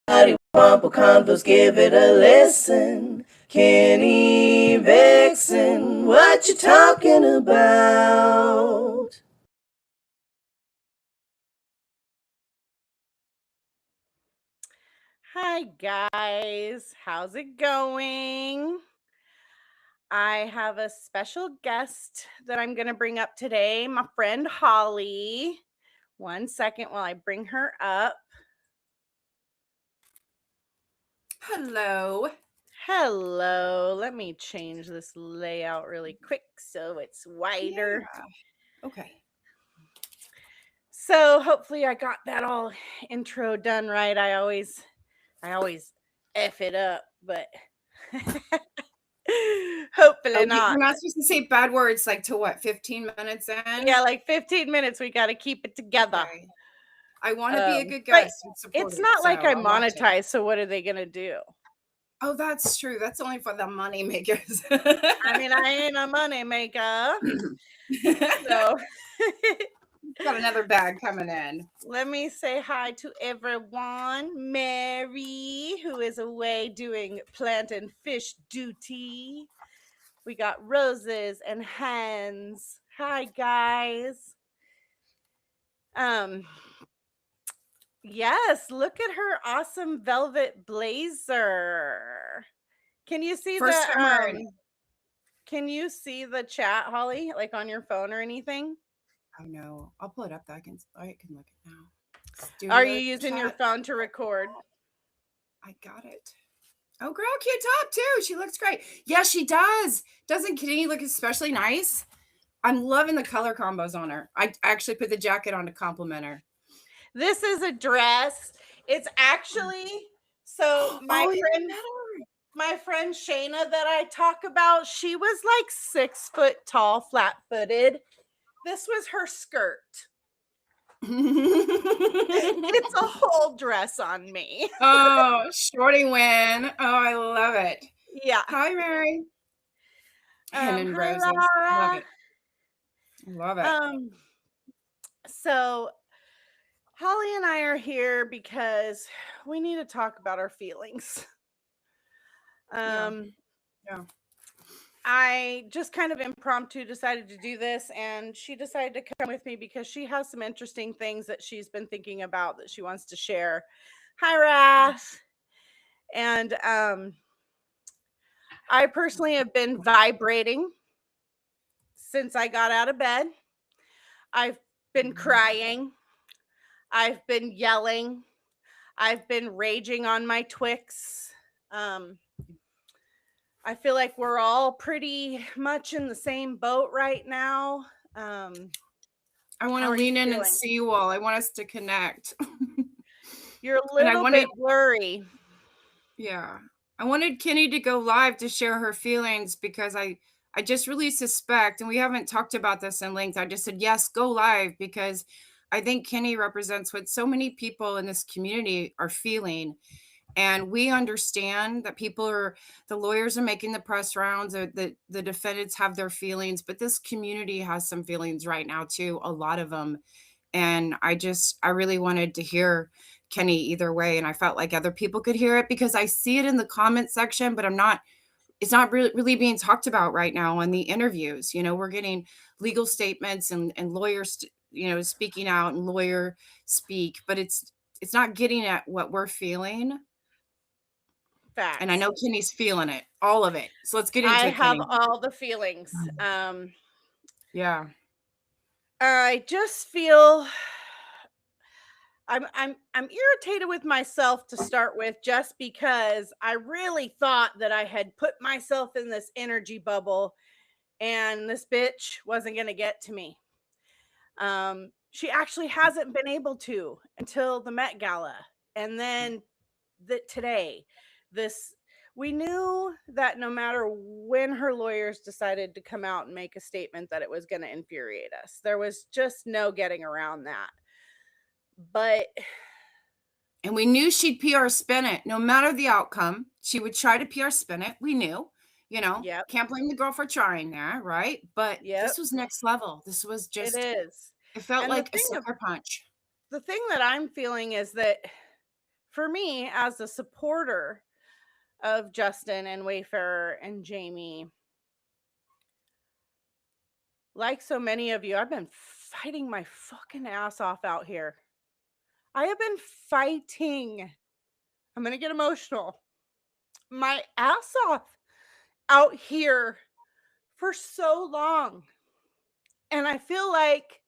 Coddiwomple Convos, give it a listen. Kynny, Vixen, what you talking about? Hi guys, how's it going? I have a special guest that I'm going to bring up today, my friend Holly. 1 second while I bring her up. Hello. Hello. Let me change this layout really quick so it's wider. Yeah. Okay. So hopefully I got that all intro done right. I always F it up, but hopefully not. We're not supposed to say bad words like to what, 15 minutes in? Yeah, like 15 minutes. We got to keep it together. Okay. I want to be a good guest and support it's not like I I'll watch it. monetize, so what are they going to do? Oh, that's true. That's only for the money makers. I mean, I ain't a money maker. So got another bag coming in. Let me say hi to everyone. Mary, who is away doing plant and fish duty. We got Roses and Hens. Hi, guys. Yes, look at her awesome velvet blazer. Can you see First time wearing. Can you see the chat, Holly, like on your phone or anything? Oh no, I'll pull it up. I can look it now. Studio Are you using chat? Your phone to record? I got it. Oh, girl, cute top too. She looks great. Yeah, she does. Doesn't Kynny look especially nice? I'm loving the color combos on her. I actually put the jacket on to compliment her. This is a dress. It's actually my friend Shayna that I talk about, she was like 6 foot tall, flat-footed. This was her skirt. It's a whole dress on me. Oh, shorty win. Oh, I love it. Yeah. Hi, Mary. And Roses. Love it. Love it. So Holly and I are here because we need to talk about our feelings. Yeah. I just kind of impromptu decided to do this, and she decided to come with me because she has some interesting things that she's been thinking about that she wants to share. Hi, Wrath. And I personally have been vibrating since I got out of bed. I've been crying. I've been yelling. I've been raging on my Twix. I feel like we're all pretty much in the same boat right now. I want to lean in and see you all. I want us to connect. You're a little bit blurry. Yeah. I wanted Kynny to go live to share her feelings because I just really suspect, and we haven't talked about this in length. I just said, yes, go live, because I think Kynny represents what so many people in this community are feeling. And we understand that the lawyers are making the press rounds, or the defendants have their feelings, but this community has some feelings right now too, a lot of them. And I really wanted to hear Kynny either way. And I felt like other people could hear it because I see it in the comment section, but it's not really being talked about right now in the interviews. You know, we're getting legal statements and lawyers, speaking out and lawyer speak, but it's not getting at what we're feeling. Facts. And I know Kynny's feeling it, all of it. So let's get into it. I have all the feelings. Yeah. I just feel I'm irritated with myself to start with, just because I really thought that I had put myself in this energy bubble and this bitch wasn't going to get to me. She actually hasn't been able to until the Met Gala. And then today, we knew that no matter when her lawyers decided to come out and make a statement, that it was going to infuriate us. There was just no getting around that. And we knew she'd PR spin it. No matter the outcome, she would try to PR spin it. We knew, can't blame the girl for trying there, right? But this was next level. This was just, it felt like a sucker punch. The thing that I'm feeling is that for me, as a supporter of Justin and Wayfarer and Jamie, like so many of you, I've been fighting my fucking ass off out here. I have been fighting. I'm going to get emotional. My ass off out here for so long. And I feel like,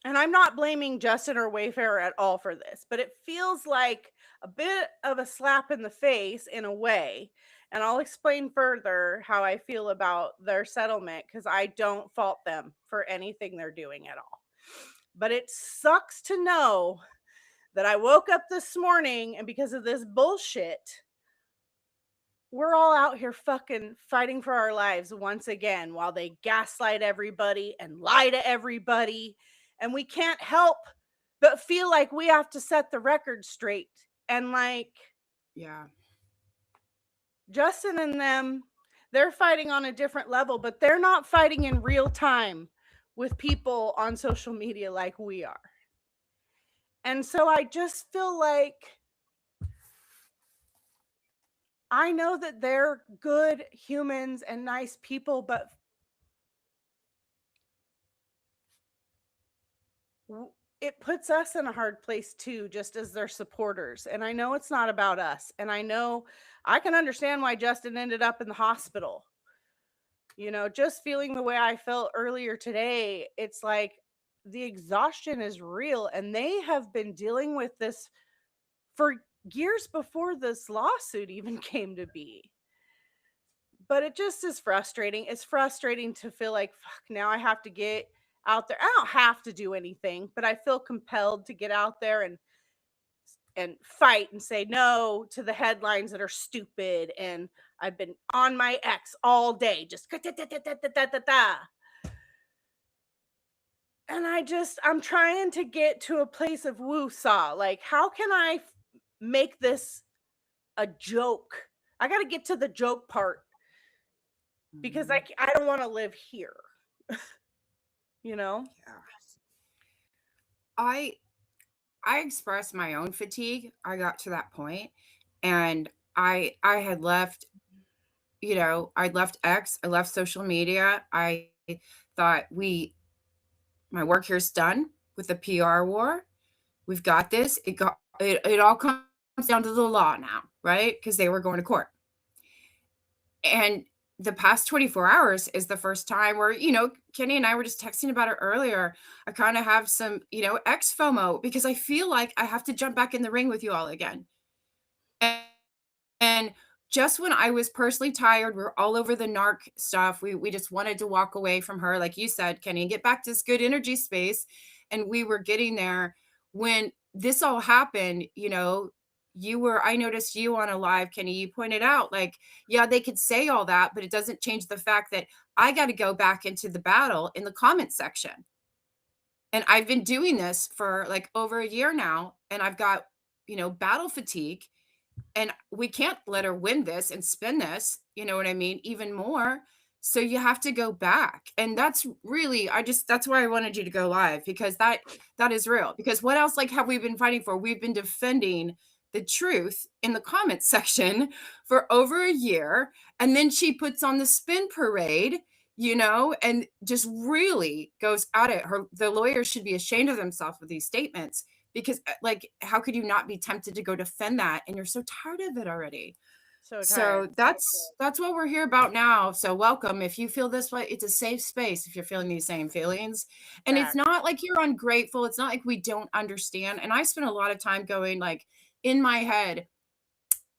and I'm not blaming Justin or Wayfarer at all for this, but it feels like a bit of a slap in the face in a way. And I'll explain further how I feel about their settlement, because I don't fault them for anything they're doing at all. But it sucks to know that I woke up this morning and because of this bullshit, we're all out here fucking fighting for our lives once again while they gaslight everybody and lie to everybody. And we can't help but feel like we have to set the record straight. And like, Yeah. Justin and them, they're fighting on a different level, but they're not fighting in real time with people on social media like we are. And so I just feel like I know that they're good humans and nice people, but it puts us in a hard place too, just as their supporters. And I know it's not about us. And I know I can understand why Justin ended up in the hospital. You know, just feeling the way I felt earlier today, it's like the exhaustion is real. And they have been dealing with this for years before this lawsuit even came to be. But it just is frustrating. It's frustrating to feel like, fuck, now I have to get out there. I don't have to do anything, but I feel compelled to get out there and fight and say no to the headlines that are stupid. And I've been on my ex all day, just and I'm trying to get to a place of woo-saw. Like, how can I make this a joke? I got to get to the joke part because I don't want to live here. You know? Yeah. I expressed my own fatigue. I got to that point, and I had left, I'd left X, I left social media. I thought my work here's done with the PR war. We've got this. It all comes down to the law now, right? Because they were going to court. And the past 24 hours is the first time where, Kynny and I were just texting about it earlier. I kind of have some, ex FOMO because I feel like I have to jump back in the ring with you all again. And just when I was personally tired, we're all over the narc stuff. We just wanted to walk away from her, like you said, Kynny, and get back to this good energy space. And we were getting there when this all happened. I noticed you on a live, Kynny, you pointed out, like, yeah, they could say all that, but it doesn't change the fact that I got to go back into the battle in the comment section. And I've been doing this for like over a year now, and I've got, battle fatigue, and we can't let her win this and spin this, you know what I mean, even more. So you have to go back. And that's really, that's why I wanted you to go live, because that is real. Because what else have we been fighting for? We've been defending the truth in the comments section for over a year. And then she puts on the spin parade, and just really goes at it. The lawyers should be ashamed of themselves with these statements, because how could you not be tempted to go defend that? And you're so tired of it already. So that's what we're here about now. So welcome. If you feel this way, it's a safe space if you're feeling these same feelings. And It's not like you're ungrateful. It's not like we don't understand. And I spent a lot of time going in my head,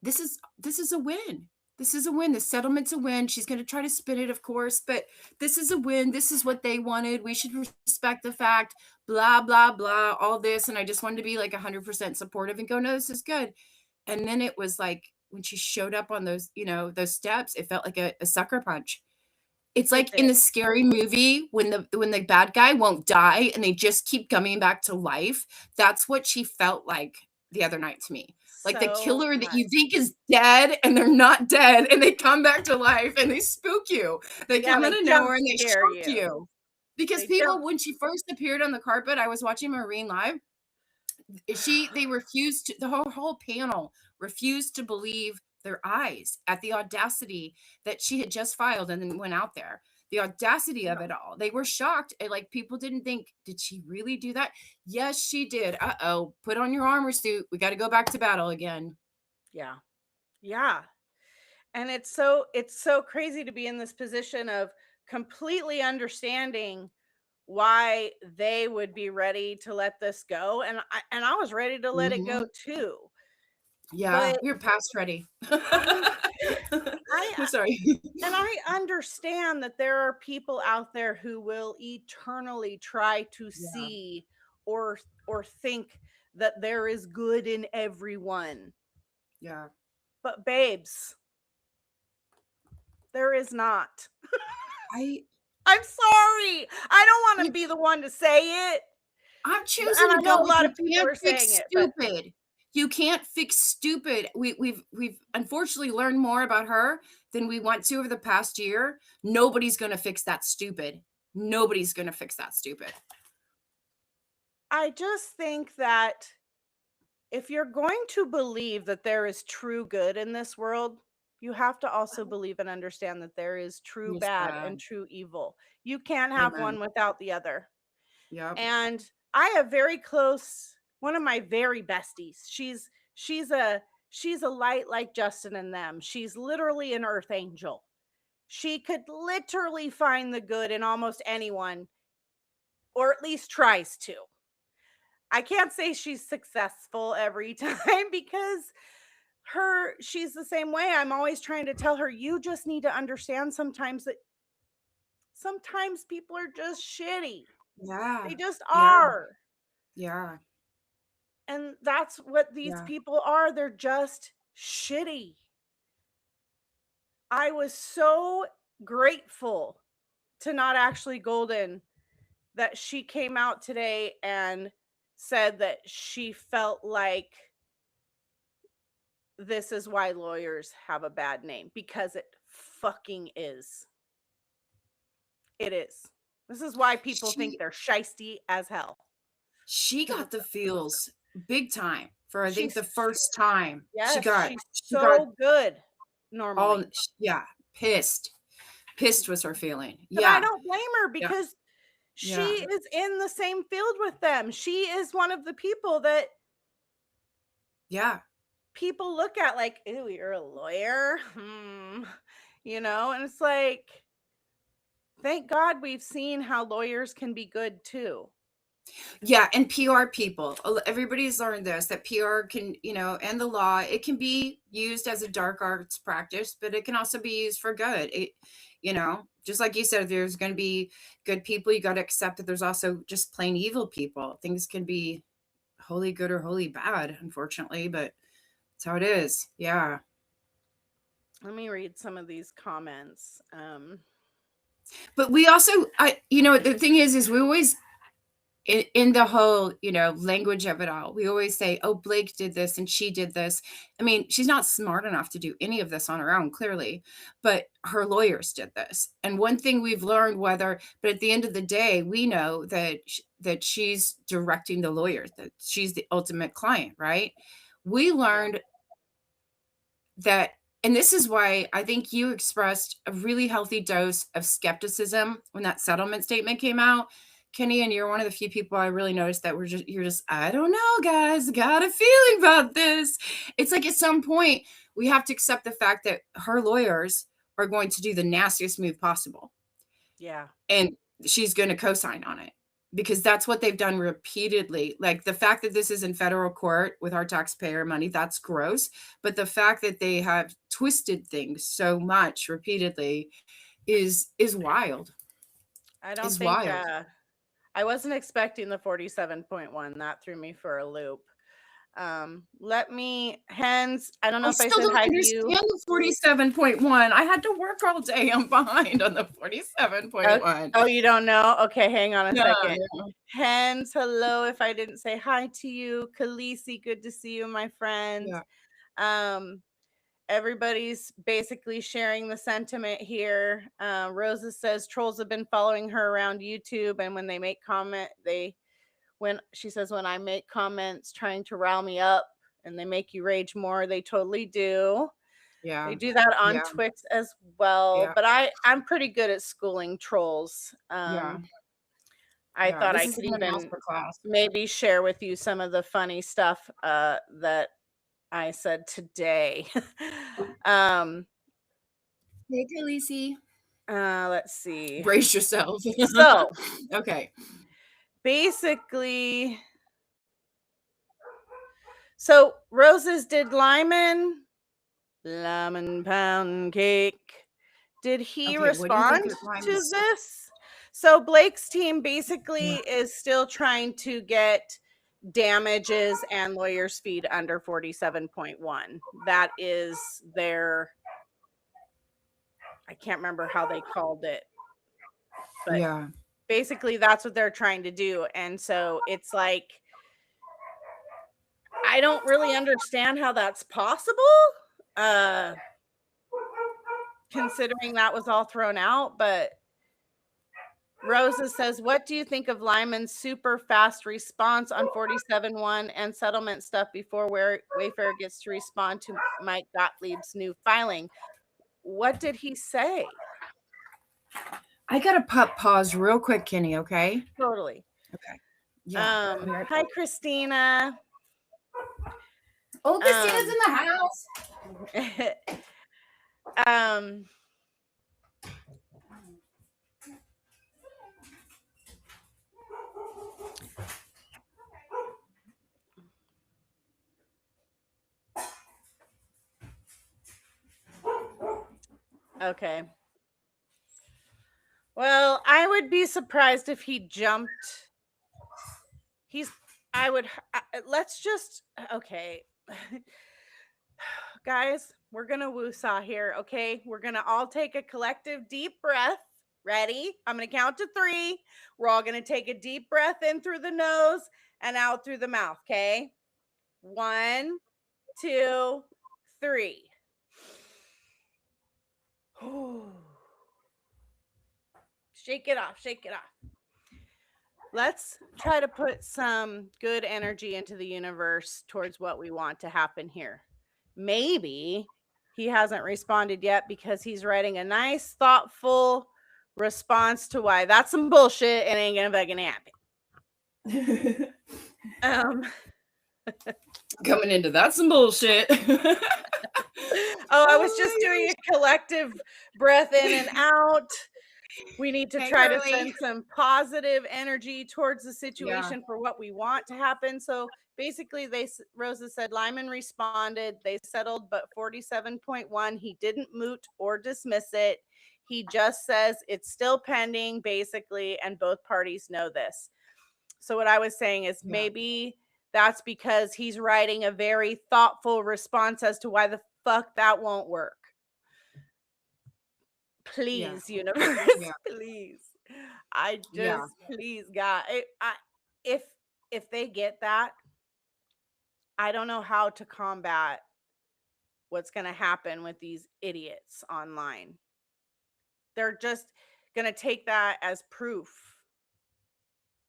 this is a win. This is a win. The settlement's a win. She's going to try to spin it, of course, but this is a win. This is what they wanted. We should respect the fact, blah, blah, blah, all this. And I just wanted to be 100% supportive and go, no, this is good. And then it was when she showed up on those, those steps, it felt like a sucker punch. It's like in the scary movie when the bad guy won't die and they just keep coming back to life. That's what she felt like the other night to me. The killer that you think is dead and they're not dead, and they come back to life and they spook you. They come out of nowhere and they shock you. Because when she first appeared on the carpet, I was watching Maureen live. They refused to, the whole panel refused to believe their eyes at the audacity that she had just filed and then went out there. The audacity of it all. They were shocked. And like, people didn't think, did she really do that? Yes, she did. Uh-oh. Put on your armor suit. We got to go back to battle again. Yeah. Yeah. And it's so crazy to be in this position of completely understanding why they would be ready to let this go, and I was ready to let it go too. Yeah, But you're past ready. I'm sorry. And I understand that there are people out there who will eternally try to see or think that there is good in everyone. Yeah. But babes, there is not. I'm sorry. I don't want to be the one to say it. I'm choosing And I to know go a lot with of you people can't are fix saying it, but stupid. You can't fix stupid. We've unfortunately learned more about her than we want to over the past year. Nobody's gonna fix that stupid. Nobody's gonna fix that stupid. I just think that if you're going to believe that there is true good in this world, you have to also believe and understand that there is true Yes, bad bad. and true evil. You can't have Amen. one without the other. Yep. And I have one of my very besties. She's a light like Justin and them. She's literally an earth angel. She could literally find the good in almost anyone, or at least tries to. I can't say she's successful every time because she's the same way. I'm always trying to tell her, you just need to understand sometimes that sometimes people are just shitty. Yeah. They just Yeah. are. Yeah. And that's what these people are. They're just shitty. I was so grateful to Not Actually Golden that she came out today and said that she felt like this is why lawyers have a bad name, because it fucking is. It is. This is why people think they're shisty as hell. She got the feels big time for I think She's the first time. Yes, She got she's so good normally. pissed. Pissed was her feeling. But I Yeah. don't blame her because she is in the same field with them. She is one of the people that people look at like, ooh, you're a lawyer? You know, and it's like, thank God we've seen how lawyers can be good too. Yeah, and PR people, everybody's learned this, that PR can, and the law, it can be used as a dark arts practice, but it can also be used for good. It, just like you said, if there's going to be good people, you got to accept that there's also just plain evil people. Things can be wholly good or wholly bad, unfortunately, but that's how it is. Yeah. Let me read some of these comments. But we also, the thing is we always, in the whole, language of it all, we always say, oh, Blake did this and she did this. I mean, she's not smart enough to do any of this on her own, clearly, but her lawyers did this. And one thing we've learned, but at the end of the day, we know that she's directing the lawyers, that she's the ultimate client, right? We learned that, and this is why I think you expressed a really healthy dose of skepticism when that settlement statement came out, Kynny, and you're one of the few people I really noticed that you're just, I don't know, guys, got a feeling about this. It's like at some point we have to accept the fact that her lawyers are going to do the nastiest move possible. Yeah. And she's going to co-sign on it because that's what they've done repeatedly. Like the fact that this is in federal court with our taxpayer money, that's gross. But the fact that they have twisted things so much repeatedly is wild. I don't think I wasn't expecting the 47.1. That threw me for a loop. Let me, Hens, I don't know if I said hi to you. The 47.1. I had to work all day. I'm behind on the 47.1. Oh, you don't know? Okay, hang on a second. Hens, hello. If I didn't say hi to you, Khaleesi, good to see you, my friend. Everybody's basically sharing the sentiment here. Rosa says trolls have been following her around YouTube, and when they make comment, when she says, when I make comments trying to rile me up and they make you rage more, they totally do. Yeah. They do that on Yeah. Twix as well. Yeah. But I'm pretty good at schooling trolls. Yeah. I Yeah. thought This I is could my even master class. maybe share with you some of the funny stuff that I said today. Hey, Khaleesi. Let's see. Brace yourself. So Okay. basically, so Roses did lemon pound cake. Did he Okay, what do you think respond of to Lime's- this? So Blake's team basically is still trying to get damages and lawyers' fees under 47.1. That is their, I can't remember how they called it, but Yeah. basically that's what they're trying to do. And so it's like, I don't really understand how that's possible, considering that was all thrown out. But Rosa says, what do you think of Lyman's super fast response on 47.1 and settlement stuff before Wayfarer gets to respond to Mike Gottlieb's new filing? What did he say? I gotta pause real quick, Kynny, okay? Totally. Okay. Yeah. Hi, Christina. Oh, Christina's in the house. Okay. Well, I would be surprised if he jumped. Let's just, okay. Guys, we're going to woosah here, okay? We're going to all take a collective deep breath. Ready? I'm going to count to 3. We're all going to take a deep breath in through the nose and out through the mouth, okay? 1, 2, 3. Shake it off. Shake it off. Let's try to put some good energy into the universe towards what we want to happen here. Maybe he hasn't responded yet because he's writing a nice, thoughtful response to why that's some bullshit and ain't gonna fucking happen. Coming into that's some bullshit. I was just doing a collective breath in and out. We need to try to send some positive energy towards the situation for what we want to happen. So basically, Rosa said Lyman responded. They settled, but 47.1, he didn't moot or dismiss it. He just says it's still pending, basically, and both parties know this. So what I was saying is maybe that's because he's writing a very thoughtful response as to why the fuck that won't work. Please, universe, please. I just, please, God. If they get that, I don't know how to combat what's going to happen with these idiots online. They're just going to take that as proof.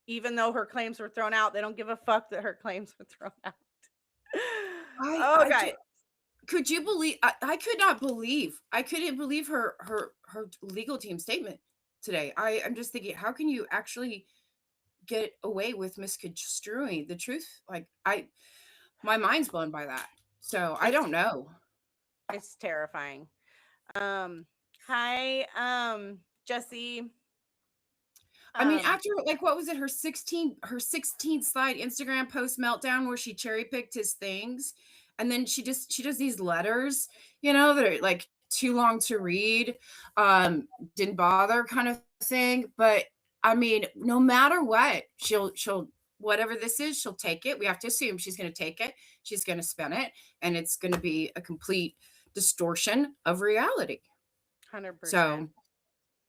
Even though her claims were thrown out, they don't give a fuck that her claims were thrown out. Okay. Could you believe? I could not believe. I couldn't believe her legal team statement today. I'm just thinking, how can you actually get away with misconstruing the truth? Like my mind's blown by that. So I don't know. It's terrifying. Hi, Jesse. I mean, after what was it? Her 16th slide Instagram post meltdown where she cherry picked his things. And then she does these letters, that are like too long to read, didn't bother kind of thing. But I mean, no matter what, she'll whatever this is, she'll take it. We have to assume she's going to take it. She's going to spin it, and it's going to be a complete distortion of reality. 100%. So,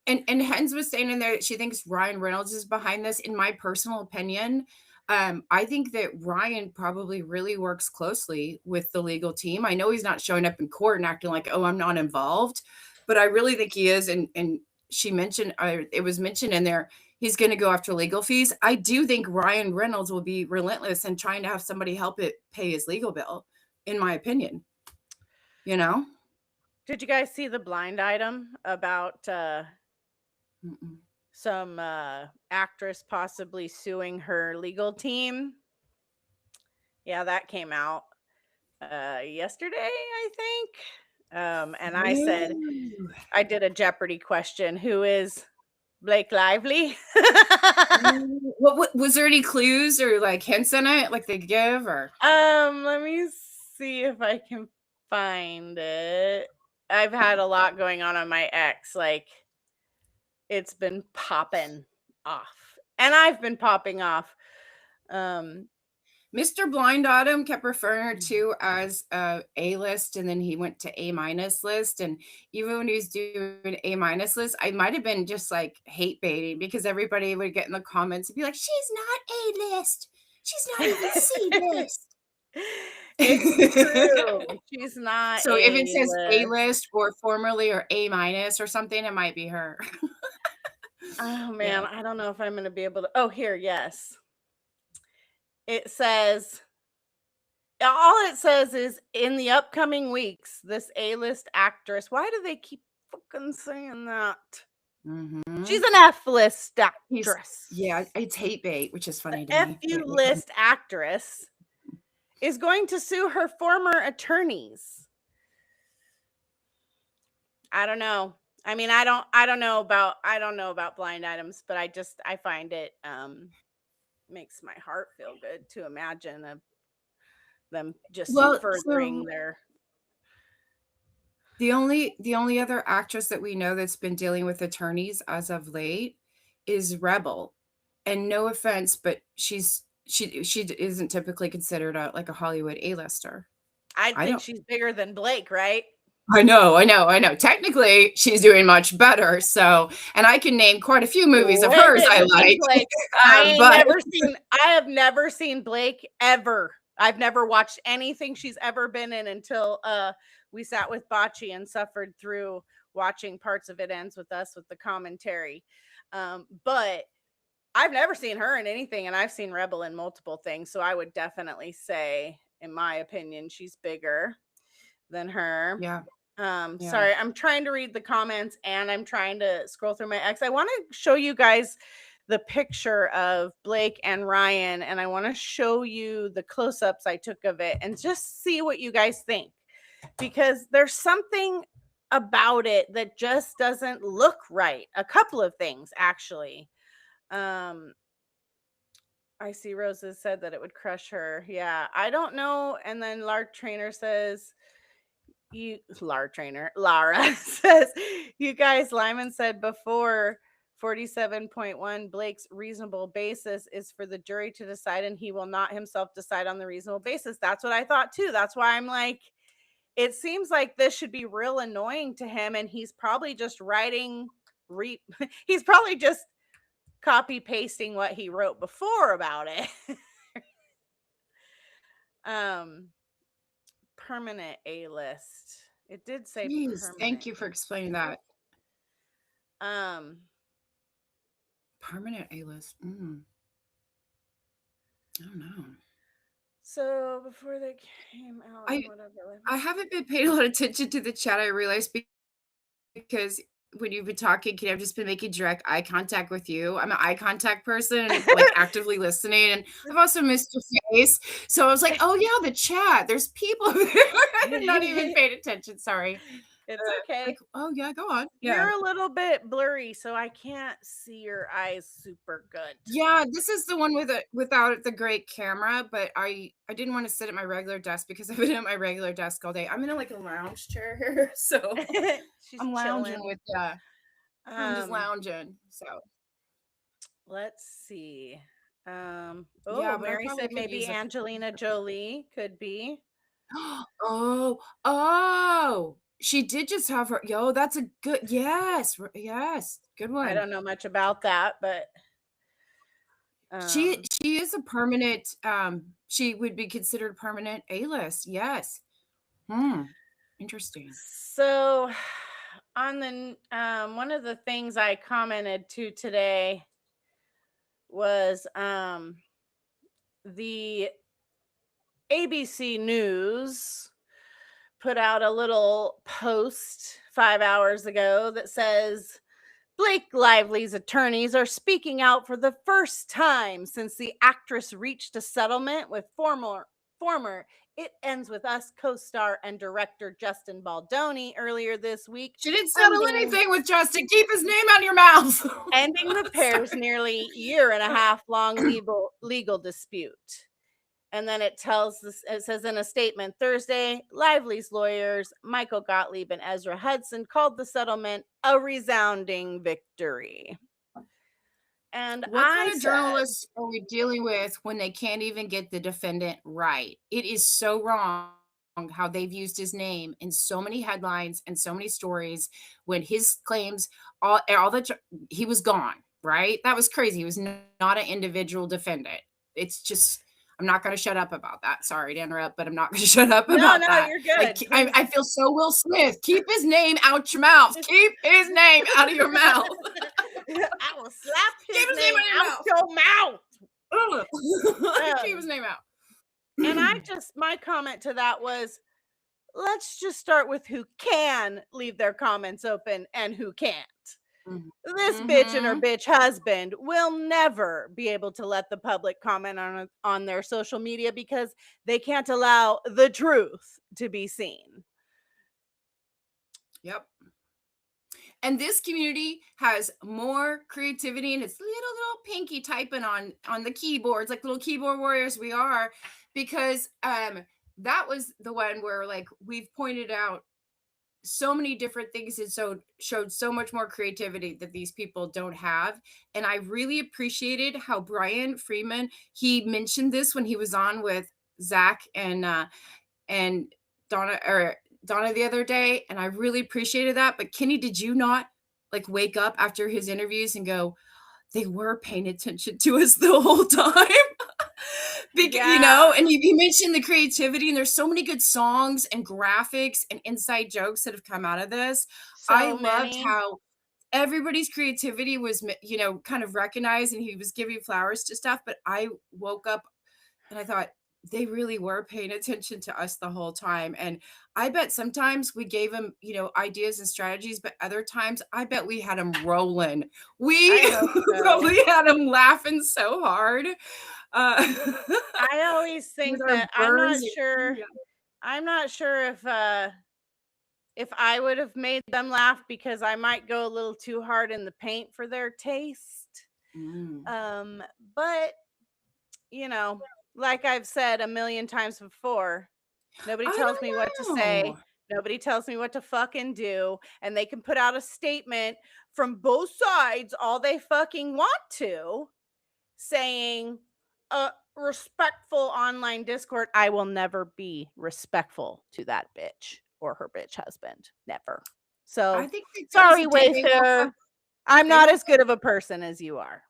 and Hens was saying in there that she thinks Ryan Reynolds is behind this. In my personal opinion, I think that Ryan probably really works closely with the legal team. I know he's not showing up in court and acting like, oh, I'm not involved, but I really think he is. And she mentioned, it was mentioned in there, he's going to go after legal fees. I do think Ryan Reynolds will be relentless in trying to have somebody help it pay his legal bill, in my opinion. You know? Did you guys see the blind item about some actress possibly suing her legal team? Yeah, that came out yesterday, I think. And I said, I did a Jeopardy question. Who is Blake Lively? What was there any clues or like hints in it, like they give, or? Let me see if I can find it. I've had a lot going on my X. Like, it's been popping off, and I've been popping off. Mr. Blind Autumn kept referring her to as A-list, and then he went to A- list. And even when he was doing A- list, I might have been just like hate baiting, because everybody would get in the comments and be like, she's not A-list. She's not even C-list. It's true. She's not. So if it says A-list or formerly or A- or something, it might be her. Oh man, I don't know if I'm going to be able to. Oh, here, yes. It says, all it says is, in the upcoming weeks, this A-list actress. Why do they keep fucking saying that? She's an F-list actress. Yeah, it's hate bait, which is funny to me. F-list actress is going to sue her former attorneys. I don't know. I mean, I don't know about blind items, but I find it makes my heart feel good to imagine them just furthering their. The only other actress that we know that's been dealing with attorneys as of late is Rebel. And no offense, but she isn't typically considered like a Hollywood A-lister. I think she's bigger than Blake, right? I know. Technically, she's doing much better. So, and I can name quite a few movies of hers I like. I have never seen Blake ever. I've never watched anything she's ever been in until we sat with Bocce and suffered through watching parts of It Ends With Us with the commentary. But I've never seen her in anything, and I've seen Rebel in multiple things. So I would definitely say, in my opinion, she's bigger than her. Yeah. Sorry, I'm trying to read the comments and I'm trying to scroll through my X. I want to show you guys the picture of Blake and Ryan, and I want to show you the close-ups I took of it and just see what you guys think, because there's something about it that just doesn't look right. A couple of things, actually. I see Rosa said that it would crush her. Yeah, I don't know. And then Lark Trainer says, Lara says, you guys, Lyman said before 47.1, Blake's reasonable basis is for the jury to decide, and he will not himself decide on the reasonable basis. That's what I thought too. That's why I'm like, it seems like this should be real annoying to him, and he's probably just he's probably just copy pasting what he wrote before about it. Permanent A-list. It did say thank you for explaining that. Permanent A-list. I don't know. So before they came out, I haven't been paying a lot of attention to the chat, I realized, because when you've been talking, I've just been making direct eye contact with you. I'm an eye contact person, and like actively listening, and I've also missed your face. So I was like, oh yeah, the chat. There's people there. I'm not even paying attention. Sorry. It's okay. Like, oh yeah, go on. You're a little bit blurry, so I can't see your eyes super good. Yeah, this is the one without the great camera, but I didn't want to sit at my regular desk because I've been at my regular desk all day. I'm in like a lounge chair here, so I'm lounging with I'm just lounging. So let's see. Mary said maybe Angelina Jolie could be. Oh, she did just have her. Yo, that's a good. Yes, good one. I don't know much about that, but she is a permanent. She would be considered permanent A-list. Yes. Interesting. So, on the one of the things I commented to today, was the ABC News put out a little post 5 hours ago that says Blake Lively's attorneys are speaking out for the first time since the actress reached a settlement with former It Ends With Us co-star and director Justin Baldoni earlier this week. She didn't settle anything with Justin. Keep his name out of your mouth. Ending the pair's nearly year and a half long legal dispute. And then it says in a statement Thursday, Lively's lawyers, Michael Gottlieb and Ezra Hudson, called the settlement a resounding victory. And what kind of journalists are we dealing with when they can't even get the defendant right? It is so wrong how they've used his name in so many headlines and so many stories when his claims, he was gone, right? That was crazy. He was not an individual defendant. It's just, I'm not going to shut up about that. Sorry to interrupt, but I'm not going to shut up about that. No, you're good. Like, I feel so Will Smith. Keep his name out your mouth. Keep his name out of your mouth. I will slap his name out your mouth. Keep his name out. And my comment to that was, let's just start with who can leave their comments open and who can't. This bitch and her bitch husband will never be able to let the public comment on their social media because they can't allow the truth to be seen. Yep. And this community has more creativity, and it's little pinky typing on the keyboards, like little keyboard warriors we are, because that was the one where, like, we've pointed out so many different things and so showed so much more creativity that these people don't have. And I really appreciated how Brian Freeman, he mentioned this when he was on with Zach and Donna the other day, and I really appreciated that. But Kynny, did you not like wake up after his interviews and go, they were paying attention to us the whole time? Because, you know, and you mentioned the creativity, and there's so many good songs and graphics and inside jokes that have come out of this. I loved how everybody's creativity was, you know, kind of recognized, and he was giving flowers to stuff. But I woke up and I thought, they really were paying attention to us the whole time. And I bet sometimes we gave them, you know, ideas and strategies, but other times I bet we had them rolling. We probably had them laughing so hard. I always think that I'm not sure if I would have made them laugh, because I might go a little too hard in the paint for their taste. But you know, like I've said a million times before, nobody tells me what to say. Nobody tells me what to fucking do. And they can put out a statement from both sides all they fucking want to, saying a respectful online Discord. I will never be respectful to that bitch or her bitch husband. Never. So I think sorry, Wayfarer. I'm not as good of a person as you are.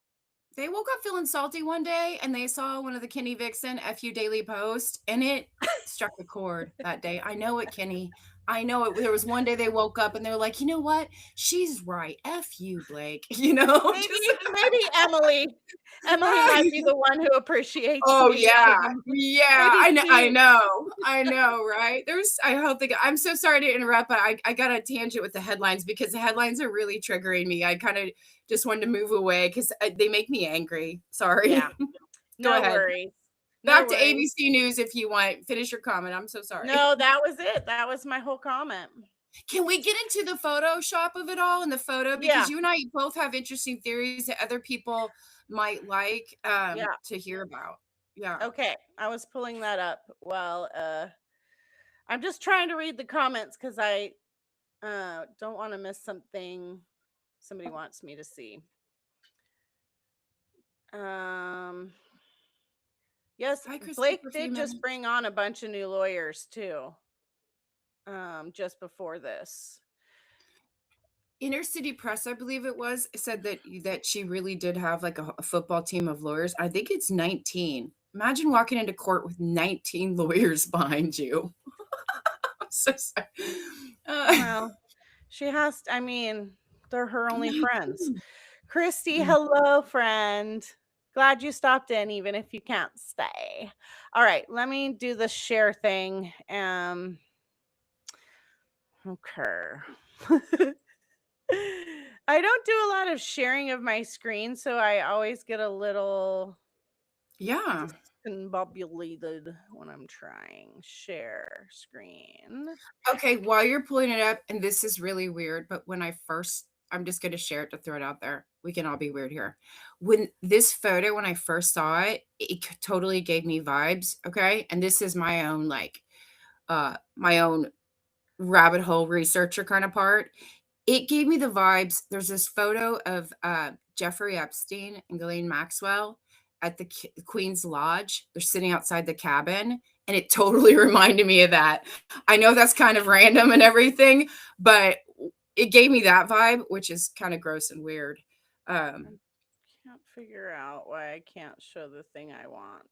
They woke up feeling salty one day, and they saw one of the Kynny Vixen FU Daily post, and it struck a chord that day. I know it, Kynny. I know it. There was one day they woke up and they were like, you know what? She's right. F you, Blake. You know? Maybe Emily might be the one who appreciates. Oh, yeah. Yeah. I know, right? I'm so sorry to interrupt, but I got a tangent with the headlines, because the headlines are really triggering me. I kind of just wanted to move away because they make me angry. Sorry. Yeah. No worries. Back to ABC News if you want. Finish your comment. I'm so sorry. No, that was it. That was my whole comment. Can we get into the Photoshop of it all in the photo? Because you and I both have interesting theories that other people might like to hear about. Yeah. Okay. I was pulling that up. Well, I'm just trying to read the comments because I don't want to miss something somebody wants me to see. Yes, Blake did just bring on a bunch of new lawyers too. Just before this. Inner City Press, I believe it was, said that she really did have like a football team of lawyers. I think it's 19. Imagine walking into court with 19 lawyers behind you. I'm so sorry. Well, she has to, I mean, they're her only friends. Christy, hello, friend. Glad you stopped in, even if you can't stay. All right, let me do the share thing. Okay. I don't do a lot of sharing of my screen, so I always get a little discombobulated when I'm trying share screen. Okay, while you're pulling it up, and this is really weird, but I'm just going to share it to throw it out there. We can all be weird here. When I first saw it, it totally gave me vibes. Okay. And this is my own, my own rabbit hole researcher kind of part. It gave me the vibes. There's this photo of Jeffrey Epstein and Ghislaine Maxwell at the Queen's Lodge. They're sitting outside the cabin, and it totally reminded me of that. I know that's kind of random and everything, but it gave me that vibe, which is kind of gross and weird. I can't figure out why I can't show the thing I want.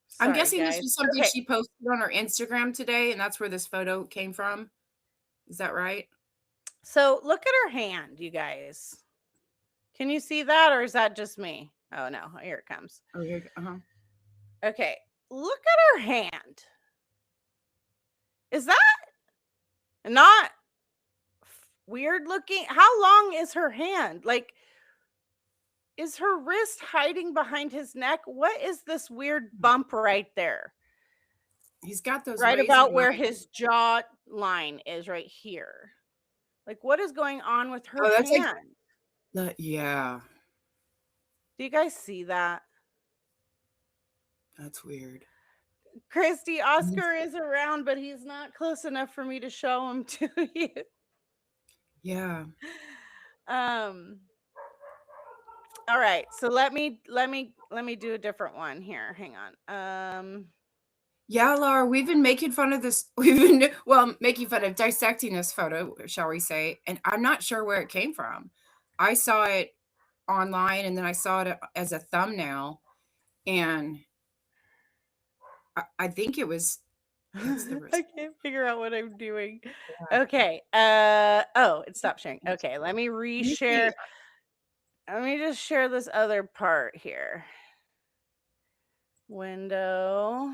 Sorry, I'm guessing guys. This was something she posted on her Instagram today, and that's where this photo came from. Is that right? So look at her hand, you guys. Can you see that, or is that just me? Oh, no. Here it comes. Okay. Okay. Look at her hand. Is that not weird looking? How long is her hand? Like, is her wrist hiding behind his neck? What is this weird bump right there? He's got those right about where his jaw line is, right here. Like, what is going on with her hand? Yeah. Do you guys see that? That's weird. Christy, Oscar is around, but he's not close enough for me to show him to you. Yeah. All right, so let me do a different one here. Hang on. Yeah, Laura, we've been making fun of this. We've been making fun of dissecting this photo, shall we say? And I'm not sure where it came from. I saw it online, and then I saw it as a thumbnail, and I think it was. I can't figure out what I'm doing. Yeah. Okay. Oh, it stopped sharing. Okay, let me reshare. Let me just share this other part here. Window.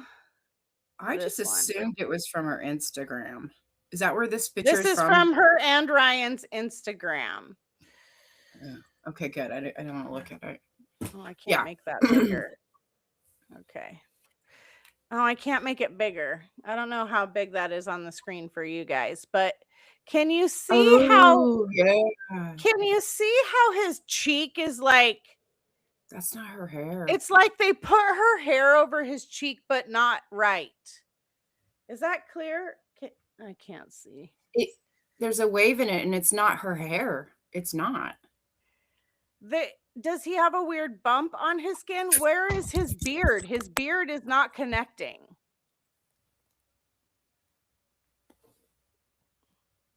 I just assumed it was from her Instagram. Is that where this picture is from? This is from her and Ryan's Instagram. Yeah. Okay, good. I don't want to look at it. Oh, I can't make that bigger. Okay. Oh, I can't make it bigger. I don't know how big that is on the screen for you guys, but can you see how? Yeah. Can you see how his cheek is like? That's not her hair. It's like they put her hair over his cheek, but not right. Is that clear? I can't see. There's a wave in it, and it's not her hair. It's not. Does he have a weird bump on his skin? Where is his beard? His beard is not connecting.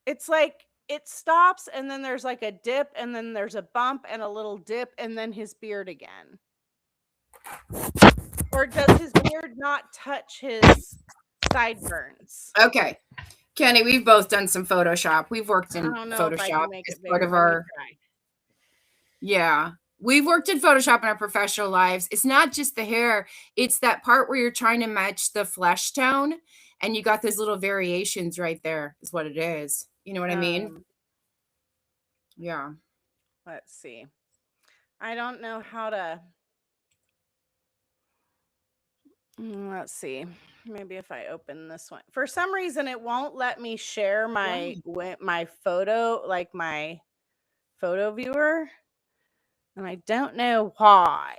It's like it stops, and then there's like a dip, and then there's a bump and a little dip, and then his beard again. Or does his beard not touch his sideburns? Okay. Kynny, we've both done some Photoshop. We've worked in Photoshop as part of our... Yeah. We've worked in Photoshop in our professional lives. It's not just the hair. It's that part where you're trying to match the flesh tone, and you got those little variations right there is what it is. You know what I mean? Yeah. Let's see. I don't know how to... Let's see. Maybe if I open this one. For some reason, it won't let me share my photo, like my photo viewer. And I don't know why.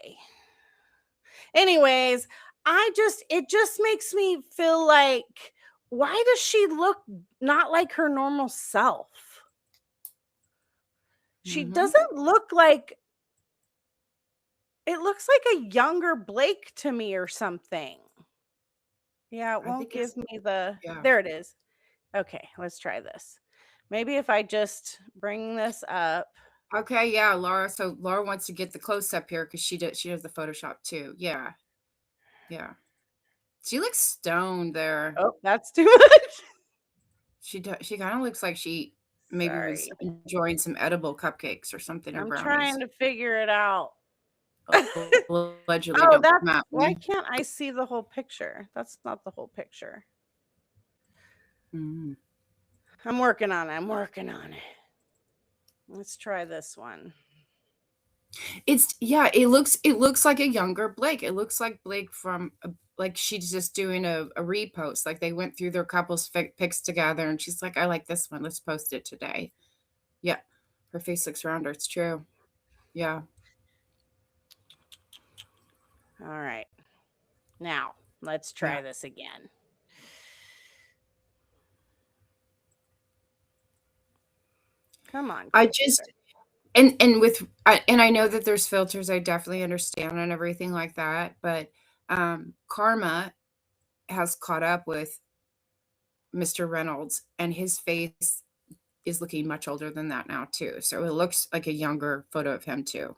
Anyways, it just makes me feel like, why does she look not like her normal self? She doesn't look like, it looks like a younger Blake to me or something. Yeah, it won't give me the, there it is. Okay, let's try this. Maybe if I just bring this up. Okay, yeah, Laura. So Laura wants to get the close up here because she does the Photoshop too. Yeah. Yeah. She looks stoned there. Oh, that's too much. She kind of looks like she maybe was Sorry. enjoying some edible cupcakes or something, or I'm brownies. trying to figure it out. Allegedly, Oh, don't that's come at why me. can't I see the whole picture? That's not the whole picture. Mm. I'm working on it. I'm working on it. Let's try this one. It's it looks like a younger Blake. It looks like Blake from like she's just doing a repost. Like they went through their couples pics together, and she's like, "I like this one. Let's post it today." Yeah, her face looks rounder. It's true. Yeah. All right. Now, let's try this again. Come on. I computer. just and with and I know that there's filters. I definitely understand and everything like that, but karma has caught up with Mr. Reynolds, and his face is looking much older than that now too. So it looks like a younger photo of him too.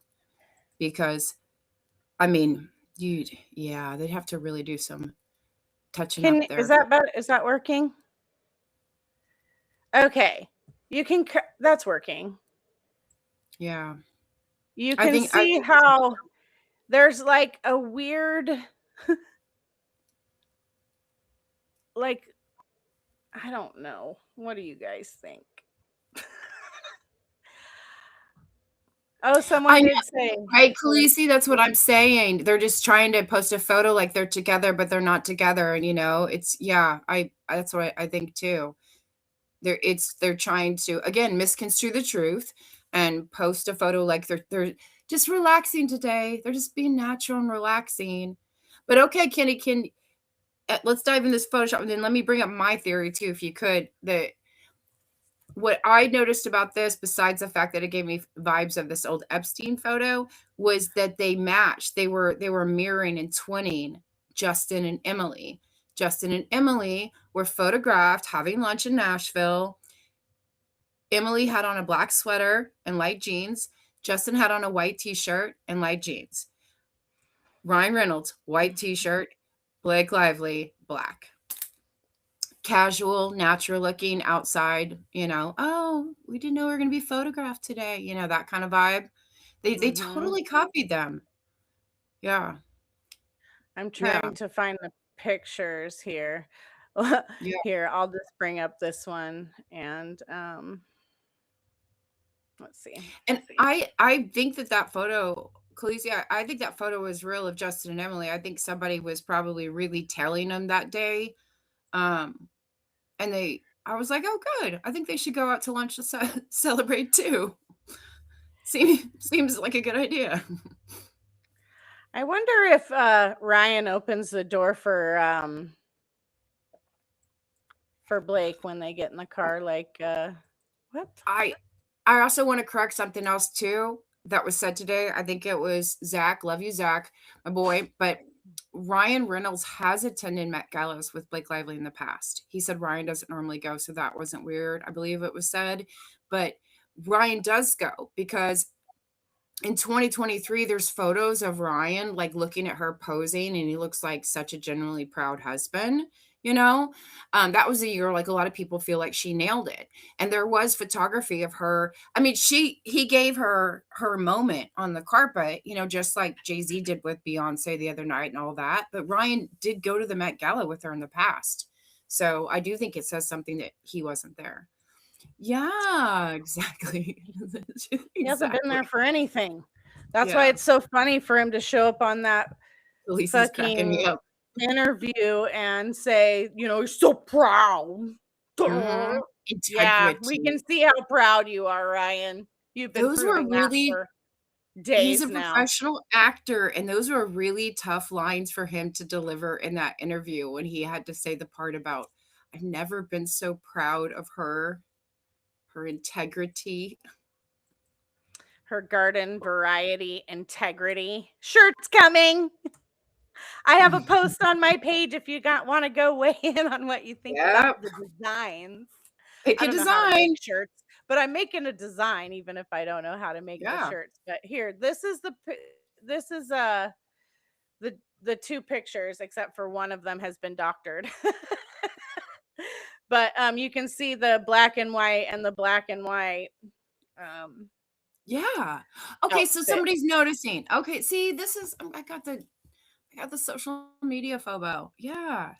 Because I mean, they'd have to really do some touching up there. Is that better? Is that working? Okay. You can that's working. Yeah. You can see how there's like a weird like I don't know. What do you guys think? Oh, someone did say. Right, Khaleesi, that's what I'm saying. They're just trying to post a photo like they're together, but they're not together. And it's that's what I think too. They're trying to again misconstrue the truth and post a photo like they're just relaxing today. They're just being natural and relaxing. But okay, Kynny, let's dive in this Photoshop, and then let me bring up my theory too, if you could. That what I noticed about this, besides the fact that it gave me vibes of this old Epstein photo, was that they matched. They were mirroring and twinning Justin and Emily. Justin and Emily were photographed having lunch in Nashville. Emily had on a black sweater and light jeans. Justin had on a white t-shirt and light jeans. Ryan Reynolds, white t-shirt. Blake Lively, black. Casual, natural looking outside, oh, we didn't know we were going to be photographed today, that kind of vibe. They totally copied them. Yeah. I'm trying to find the pictures here. Here, I'll just bring up this one and let's see. And I think that photo, Khaleesi, I think that photo was real of Justin and Emily. I think somebody was probably really telling them that day. And I was like, oh, good. I think they should go out to lunch to celebrate too. Seems like a good idea. I wonder if Ryan opens the door for Blake when they get in the car. Like, what? I also want to correct something else too that was said today. I think it was Zach. Love you, Zach, my boy. But Ryan Reynolds has attended Met Galas with Blake Lively in the past. He said Ryan doesn't normally go, so that wasn't weird. I believe it was said, but Ryan does go because in 2023, there's photos of Ryan like looking at her posing, and he looks like such a genuinely proud husband. That was a year like a lot of people feel like she nailed it, and there was photography of her. I mean, he gave her moment on the carpet, just like Jay-Z did with Beyonce the other night and all that. But Ryan did go to the Met Gala with her in the past, so I do think it says something that he wasn't there. Yeah, exactly. He hasn't been there for anything. That's why it's so funny for him to show up on that fucking interview and say, he's so proud. Mm-hmm. Yeah, we can see how proud you are, Ryan. You've been proving that for days. He's a professional actor, and those were really tough lines for him to deliver in that interview when he had to say the part about, I've never been so proud of her integrity. Her garden variety integrity. Shirt's coming. I have a post on my page if you want to go weigh in on what you think about the designs. Pick a design. Shirts, but I'm making a design even if I don't know how to make the shirts. But here, this is the two pictures, except for one of them has been doctored. But you can see the black and white and the black and white. Yeah. Okay, so Outfit. somebody's noticing. Okay, see, this is I got the social media phobo. Yeah.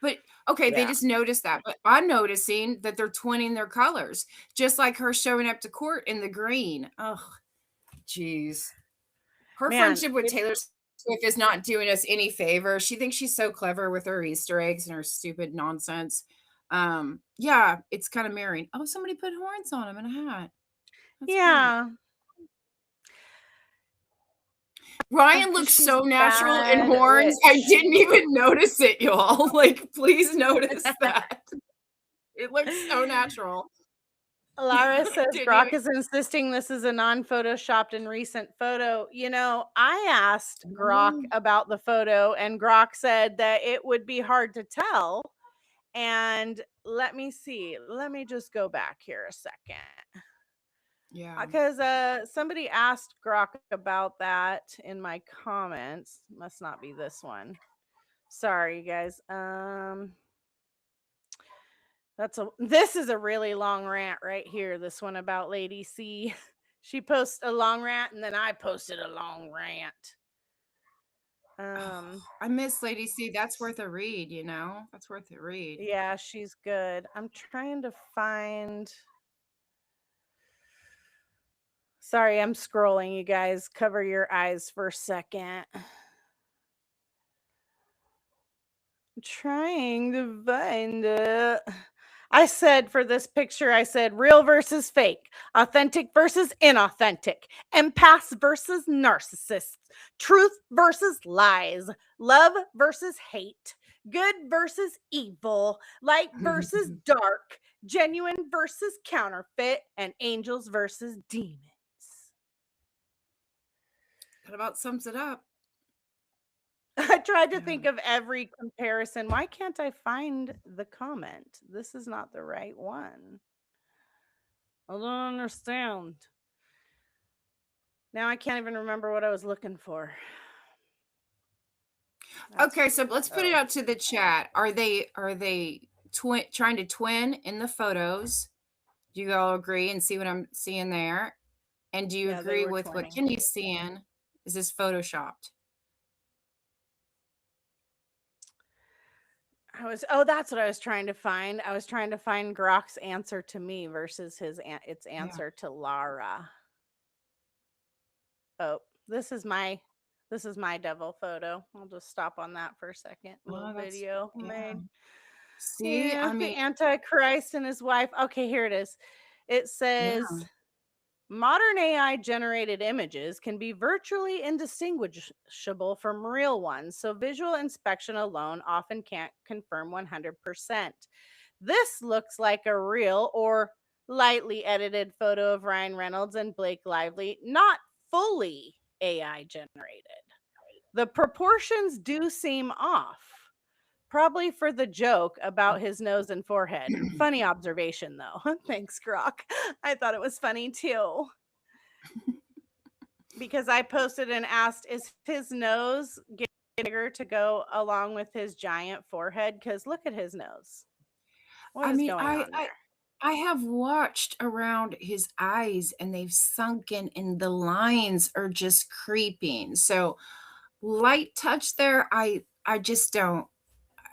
But okay, they Yeah. just noticed that. But I'm noticing that they're twinning their colors, just like her showing up to court in the green. Oh, jeez. Her Man, friendship with Taylor Swift is not doing us any favor. She thinks she's so clever with her Easter eggs and her stupid nonsense. Yeah, it's kind of mirroring. Oh, somebody put horns on him and a hat. That's yeah. great. Ryan looks She's so natural in bad horns. witch. I didn't even notice it, y'all. Like, please notice that. It looks so natural. Lara says Didn't Grok even- is insisting this is a non-photoshopped and recent photo. You know, I asked Grok about the photo, and Grok said that it would be hard to tell. And let me see. Let me just go back here a second. Yeah. Because somebody asked Grok about that in my comments. Must not be this one. Sorry, guys. This is a really long rant right here. This one about Lady C. She posted a long rant, and then I posted a long rant. I miss Lady C. That's worth a read, you know? That's worth a read. Yeah, she's good. I'm trying to find. Sorry, I'm scrolling, you guys. Cover your eyes for a second. I'm trying to find it. I said for this picture, I said real versus fake, authentic versus inauthentic, empaths versus narcissists, truth versus lies, love versus hate, good versus evil, light versus dark, genuine versus counterfeit, and angels versus demons. That about sums it up. I tried to think of every comparison. Why can't I find the comment? This is not the right one. I don't understand. Now I can't even remember what I was looking for. Okay, so let's put it out to the chat. Are they trying to twin in the photos? Do you all agree and see what I'm seeing there? And do you agree with what Kynny's seeing? Is this photoshopped? That's what I was trying to find. I was trying to find Grok's answer to me versus its answer to Lara. Oh, this is my devil photo. I'll just stop on that for a second. Little video made. See, I mean, the Antichrist and his wife. Okay, here it is. It says modern AI generated images can be virtually indistinguishable from real ones, so visual inspection alone often can't confirm 100%. This looks like a real or lightly edited photo of Ryan Reynolds and Blake Lively, not fully AI generated. The proportions do seem off. Probably for the joke about his nose and forehead. Funny observation, though. Thanks, Grok. I thought it was funny, too. Because I posted and asked, is his nose getting bigger to go along with his giant forehead? Because look at his nose. What is going on there? I have watched around his eyes and they've sunken and the lines are just creeping. So light touch there, I just don't.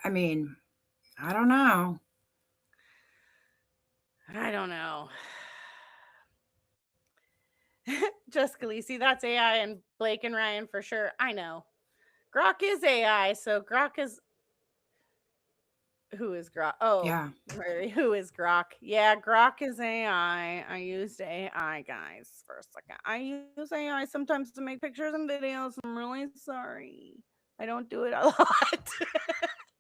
I mean, I don't know. I don't know. Jessica Lisi, that's AI and Blake and Ryan for sure. I know. Grok is AI, so Grok is. Who is Grok? Oh, yeah. Who is Grok? Yeah, Grok is AI. I used AI, guys, for a second. I use AI sometimes to make pictures and videos. I'm really sorry. I don't do it a lot.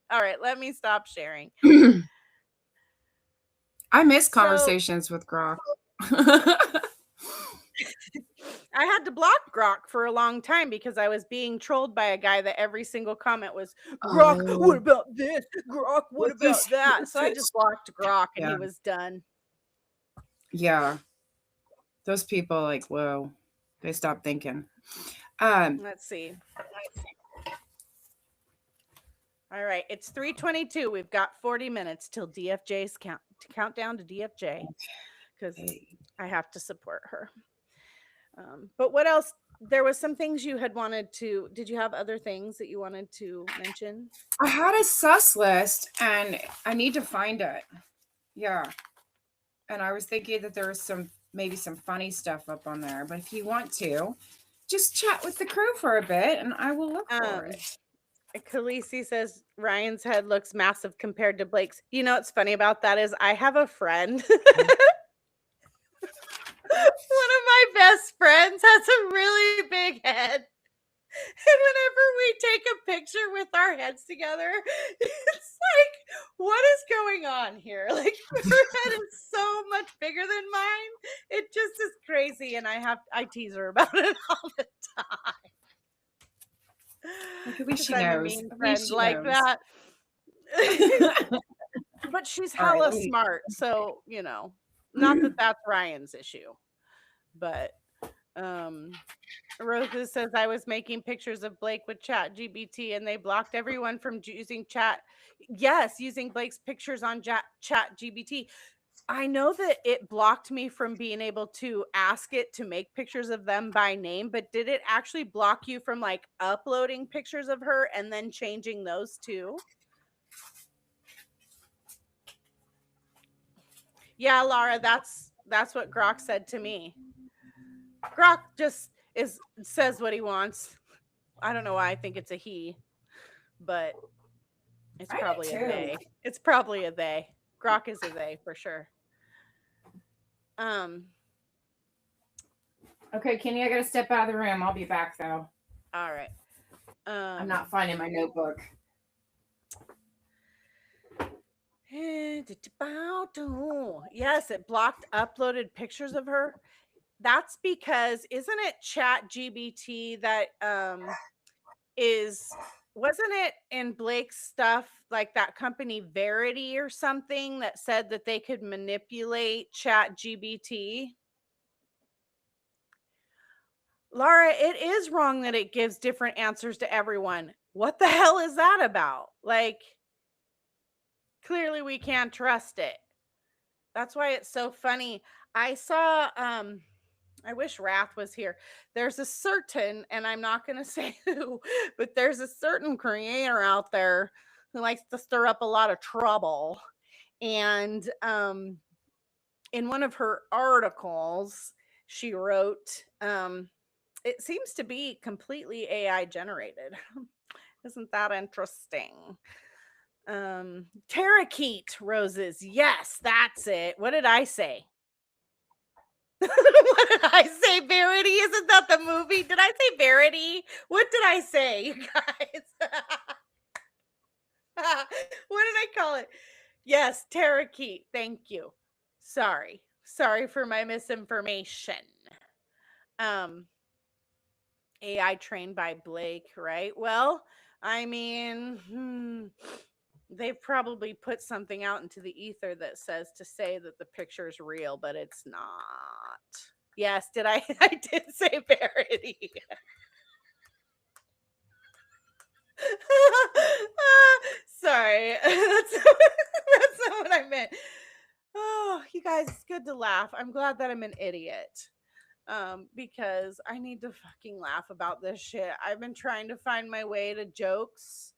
All right, let me stop sharing. I miss conversations with Grok. I had to block Grok for a long time because I was being trolled by a guy that every single comment was, Grok, what about this? Grok, what about that? So I just blocked Grok and he was done. Yeah. Those people, like, whoa, they stopped thinking. Let's see. All right, it's 3:22. We've got 40 minutes till DFJ's countdown to DFJ because I have to support her. But what else? There was some things you had wanted to. Did you have other things that you wanted to mention? I had a sus list and I need to find it. Yeah. And I was thinking that there was maybe some funny stuff up on there. But if you want to, just chat with the crew for a bit and I will look for it. Khaleesi says Ryan's head looks massive compared to Blake's. You know what's funny about that is I have a friend. One of my best friends has a really big head. And whenever we take a picture with our heads together, it's like, what is going on here? Like, her head is so much bigger than mine. It just is crazy. And I tease her about it all the time. At least she knows. Friend like that. But she's hella smart. So, you know, not that that's Ryan's issue. But Rosa says I was making pictures of Blake with ChatGPT and they blocked everyone from using chat. Yes, using Blake's pictures on ChatGPT. I know that it blocked me from being able to ask it to make pictures of them by name, but did it actually block you from like uploading pictures of her and then changing those too? Yeah, Laura, that's what Grok said to me. Grok just says what he wants. I don't know why I think it's a he, but it's probably a they. It's probably a they. Grok is a they for sure. Okay, Kynny, I gotta step out of the room. I'll be back though. All right. I'm not finding my notebook. Yes, it blocked uploaded pictures of her. That's because isn't it ChatGPT that wasn't it in Blake's stuff like that company Verity or something that said that they could manipulate ChatGPT? Laura, it is wrong that it gives different answers to everyone. What the hell is that about? Like, clearly we can't trust it. That's why it's so funny. I saw I wish Wrath was here. There's a certain, and I'm not going to say who, but there's a certain creator out there who likes to stir up a lot of trouble. And in one of her articles, she wrote, it seems to be completely AI generated. Isn't that interesting? Terrakeet roses. Yes, that's it. What did I say? What did I say? Verity? Isn't that the movie? Did I say Verity? What did I say, you guys? What did I call it? Yes, Terrakeet. Thank you. Sorry for my misinformation. AI trained by Blake, right? Well, I mean, they've probably put something out into the ether that says to say that the picture is real, but it's not. Yes, I did say Verity. Sorry. That's not what I meant. Oh, you guys, it's good to laugh. I'm glad that I'm an idiot. Because I need to fucking laugh about this shit. I've been trying to find my way to jokes,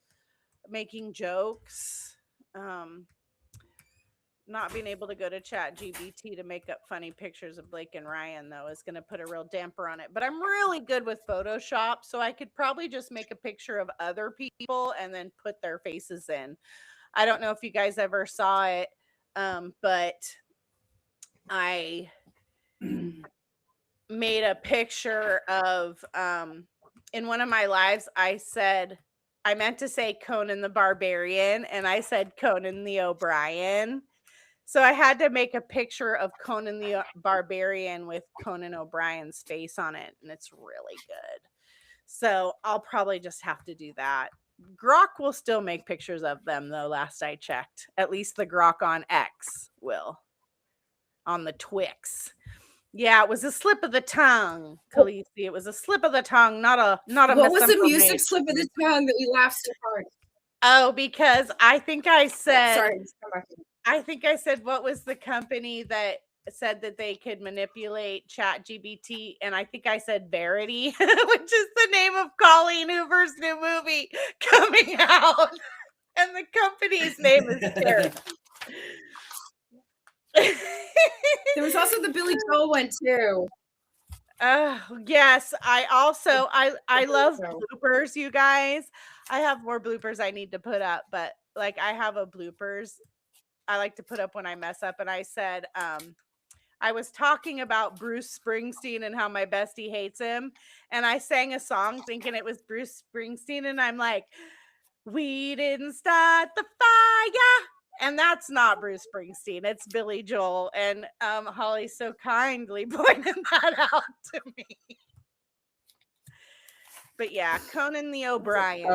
making jokes. Not being able to go to ChatGPT to make up funny pictures of Blake and Ryan, though, is going to put a real damper on it. But I'm really good with Photoshop, so I could probably just make a picture of other people and then put their faces in. I don't know if you guys ever saw it, but I made a picture of, in one of my lives, I meant to say Conan the Barbarian, and I said Conan the O'Brien. So I had to make a picture of Conan the Barbarian with Conan O'Brien's face on it, and it's really good. So I'll probably just have to do that. Grok will still make pictures of them, though, last I checked. At least the Grok on X will. On the Twix. Yeah, it was a slip of the tongue, Khaleesi. It was a slip of the tongue, not a What was the music slip of the tongue that we laughed so hard? Oh, because I think I said, Sorry, just come back. what was the company that said that they could manipulate ChatGPT? And I think I said Verity, which is the name of Colleen Hoover's new movie coming out. And the company's name is Verity. There was also the Billy Joel one too. Yes, I love bloopers, you guys. I have more bloopers I need to put up, but like I have a bloopers I like to put up when I mess up. And I said, I was talking about Bruce Springsteen and how my bestie hates him. And I sang a song thinking it was Bruce Springsteen. And I'm like, we didn't start the fire. And that's not Bruce Springsteen. It's Billy Joel. And Holly so kindly pointed that out to me. But yeah, Conan the O'Brien.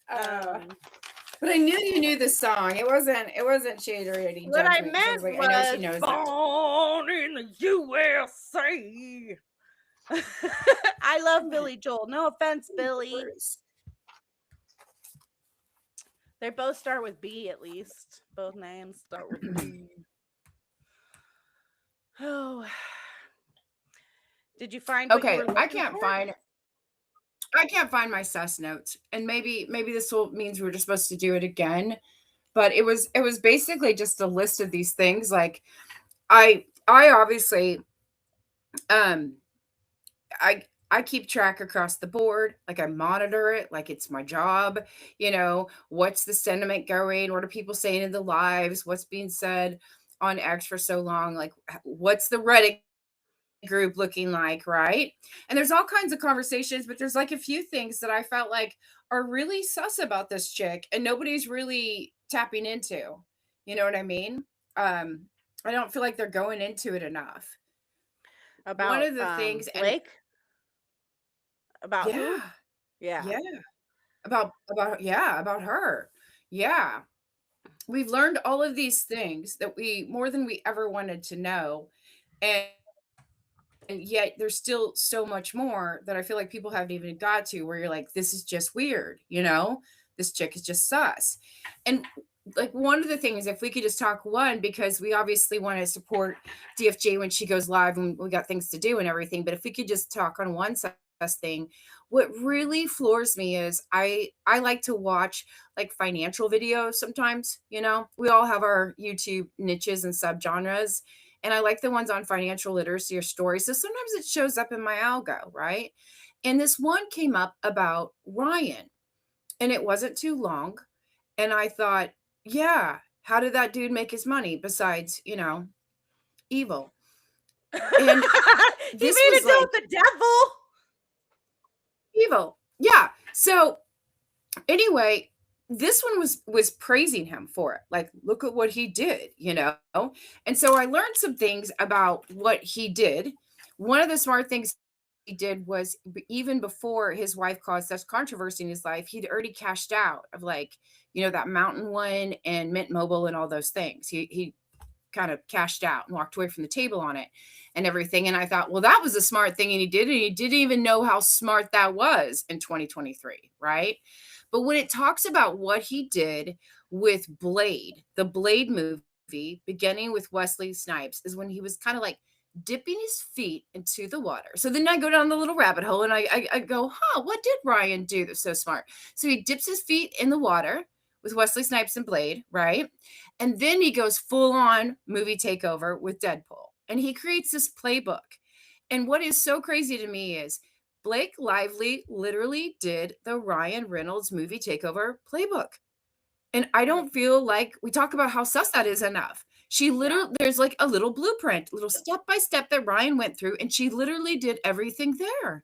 But I knew you knew the song. It wasn't shade or any what I judgment. meant Like, was I know she knows born in the USA. I love Billy Joel. No offense, Billy. They both start with B, at least. Both names start with B. Oh. Did you find? Okay, I can't find my sus notes, and maybe this means we're just supposed to do it again. But it was basically just a list of these things. Like, I obviously, I keep track across the board. Like, I monitor it like it's my job. What's the sentiment going? What are people saying in the lives? What's being said on X for so long? Like, what's the Reddit group looking like, right? And there's all kinds of conversations, but there's like a few things that I felt like are really sus about this chick and nobody's really tapping into. You know what I mean? I don't feel like they're going into it enough. About one of the things, Blake? About yeah, who? Yeah. About her. Yeah. We've learned all of these things that more than we ever wanted to know. And yet there's still so much more that I feel like people haven't even got to, where you're like, this is just weird. This chick is just sus. And like, one of the things, if we could just talk one, because we obviously want to support DFJ when she goes live and we got things to do and everything. But if we could just talk on one sus thing, what really floors me is I like to watch like financial videos sometimes. We all have our YouTube niches and subgenres. And I like the ones on financial literacy or stories. So sometimes it shows up in my algo, right? And this one came up about Ryan. And it wasn't too long. And I thought, yeah, how did that dude make his money besides, evil? And he made a deal with the devil. Evil. Yeah. So anyway, this one was praising him for it. Like, look at what he did, And so I learned some things about what he did. One of the smart things he did was, even before his wife caused such controversy in his life, he'd already cashed out of like, that Mountain One and Mint Mobile and all those things. He kind of cashed out and walked away from the table on it and everything. And I thought, well, that was a smart thing. And he did. And he didn't even know how smart that was in 2023. Right. But when it talks about what he did with Blade, the Blade movie, beginning with Wesley Snipes, is when he was kind of like dipping his feet into the water. So then I go down the little rabbit hole and I go, what did Ryan do that's so smart? So he dips his feet in the water with Wesley Snipes and Blade, right? And then he goes full on movie takeover with Deadpool. And he creates this playbook. And what is so crazy to me is Blake Lively literally did the Ryan Reynolds movie takeover playbook. And I don't feel like we talk about how sus that is enough. She literally, there's like a little blueprint, little step-by-step that Ryan went through, and she literally did everything there.